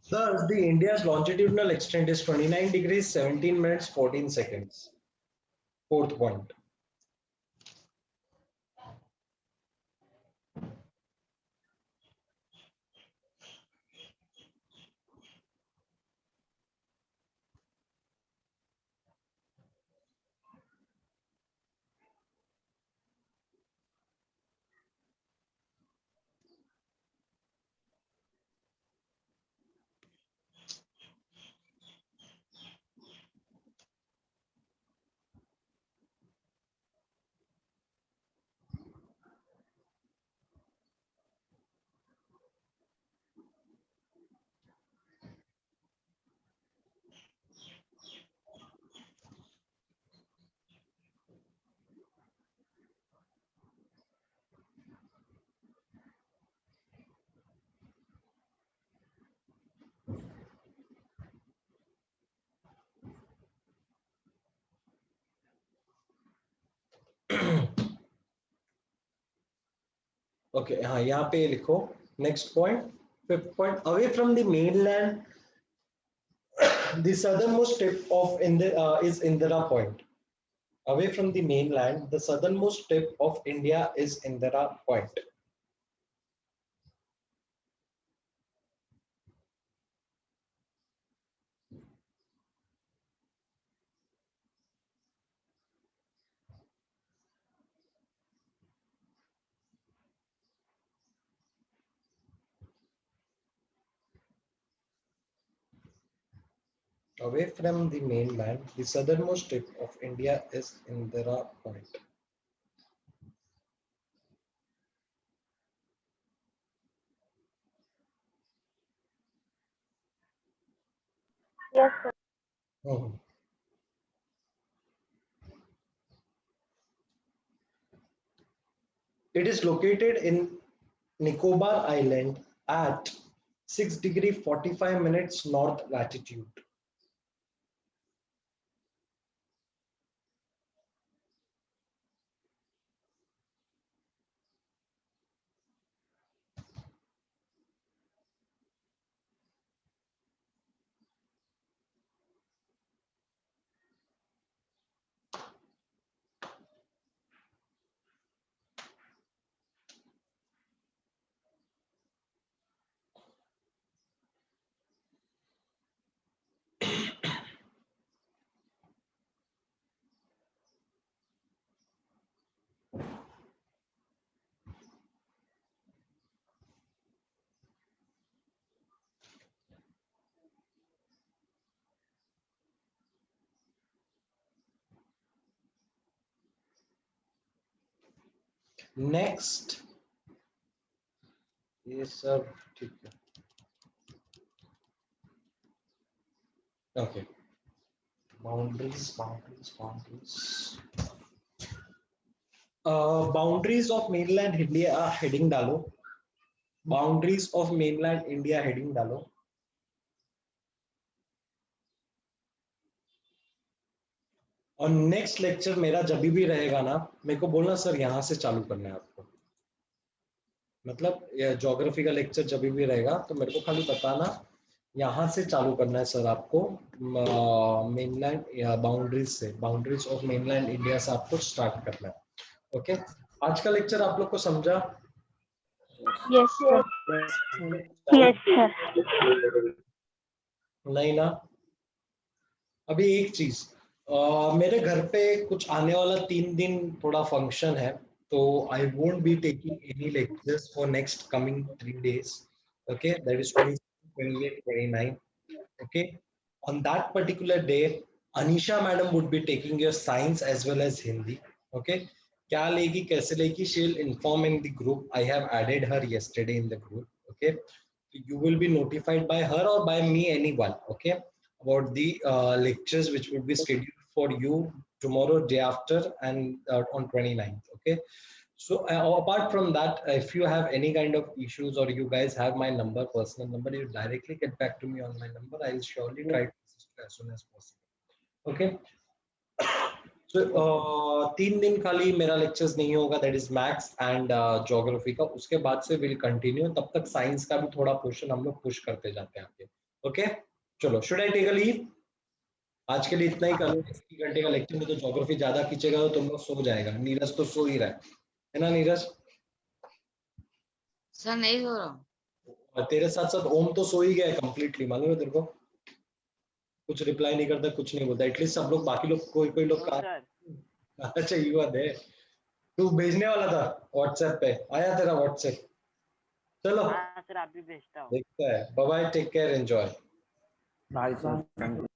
Speaker 3: Thus, the India's longitudinal extent is 29 degrees 17 minutes 14 seconds. Fourth point. Okay हाँ यहाँ पे लिखो next point 5th point away from the mainland the southernmost tip of is Indira Point. Away from the mainland, the southernmost tip of India is Indira Point. Away from the mainland, the southernmost tip of India is Indira Point.
Speaker 6: Yes, sir.
Speaker 3: It is located in Nicobar Island at 6 degree 45 minutes north latitude. Next, yes sir, okay. Boundaries. Boundaries of mainland India heading डालो. Boundaries of mainland India heading डालो. और next lecture मेरा जब भी रहेगा ना, मेरे को बोलना सर यहाँ से चालू करना है आपको. मतलब ज्योग्राफी का लेक्चर जब भी रहेगा तो मेरे को खाली बताना यहाँ से चालू करना है सर आपको. मेनलैंड या बाउंड्रीज से, बाउंड्रीज ऑफ मेनलैंड इंडिया से आपको स्टार्ट करना है. ओके आज का लेक्चर आप लोग को समझा?
Speaker 6: Yes, sir. Yes, sir.
Speaker 3: नहीं ना. अभी एक चीज, मेरे घर पे कुछ आने वाला 3 दिन थोड़ा फंक्शन है, तो I won't be taking any lectures for next coming 3 days. Okay, that is 28, 29. Okay, on that particular day Anisha madam would be taking your science as well as Hindi. Okay, क्या लेगी कैसे लेगी, she'll inform in the group. I have added her yesterday in the group. Okay, you will be notified by her or by me, anyone. Okay, about the lectures which will be scheduled for you tomorrow, day after, and on 29th. Okay, so apart from that, if you have any kind of issues or you guys have my number, personal number, you directly get back to me on my number. I'll surely try to assist you as soon as possible. Okay, so 3 दिन खाली मेरा lectures नहीं होगा, that is maths and geography का. उसके बाद से will continue, तब तक साइंस का भी थोड़ा पोर्शन हम लोग पुश करते जाते हैं आगे. ओके चलो, should I take a leave? आज के लिए इतना ही कर लो. 1 घंटे का लेक्चर में तो ज्योग्राफी ज्यादा खींचेगा तो तुम लोग सो जाएगा. नीरज तो सो ही रहा है ना नीरज?
Speaker 7: सर नहीं सो रहा हूँ.
Speaker 3: तेरे साथ साथ ओम तो सो ही गया है कंप्लीटली, मालूम है तेरे को? कुछ रिप्लाई नहीं करता, कुछ नहीं बोलता. एटलीस्ट सब लोग, बाकी लोग कोई लोग अच्छा युवा दे. तू भेजने वाला था व्हाट्सएप पे, आया तेरा व्हाट्सएप? चलो
Speaker 5: सर आप भी भेजता हूँ.
Speaker 3: देखता है. Bye bye, take care, enjoy.
Speaker 1: भाई साहब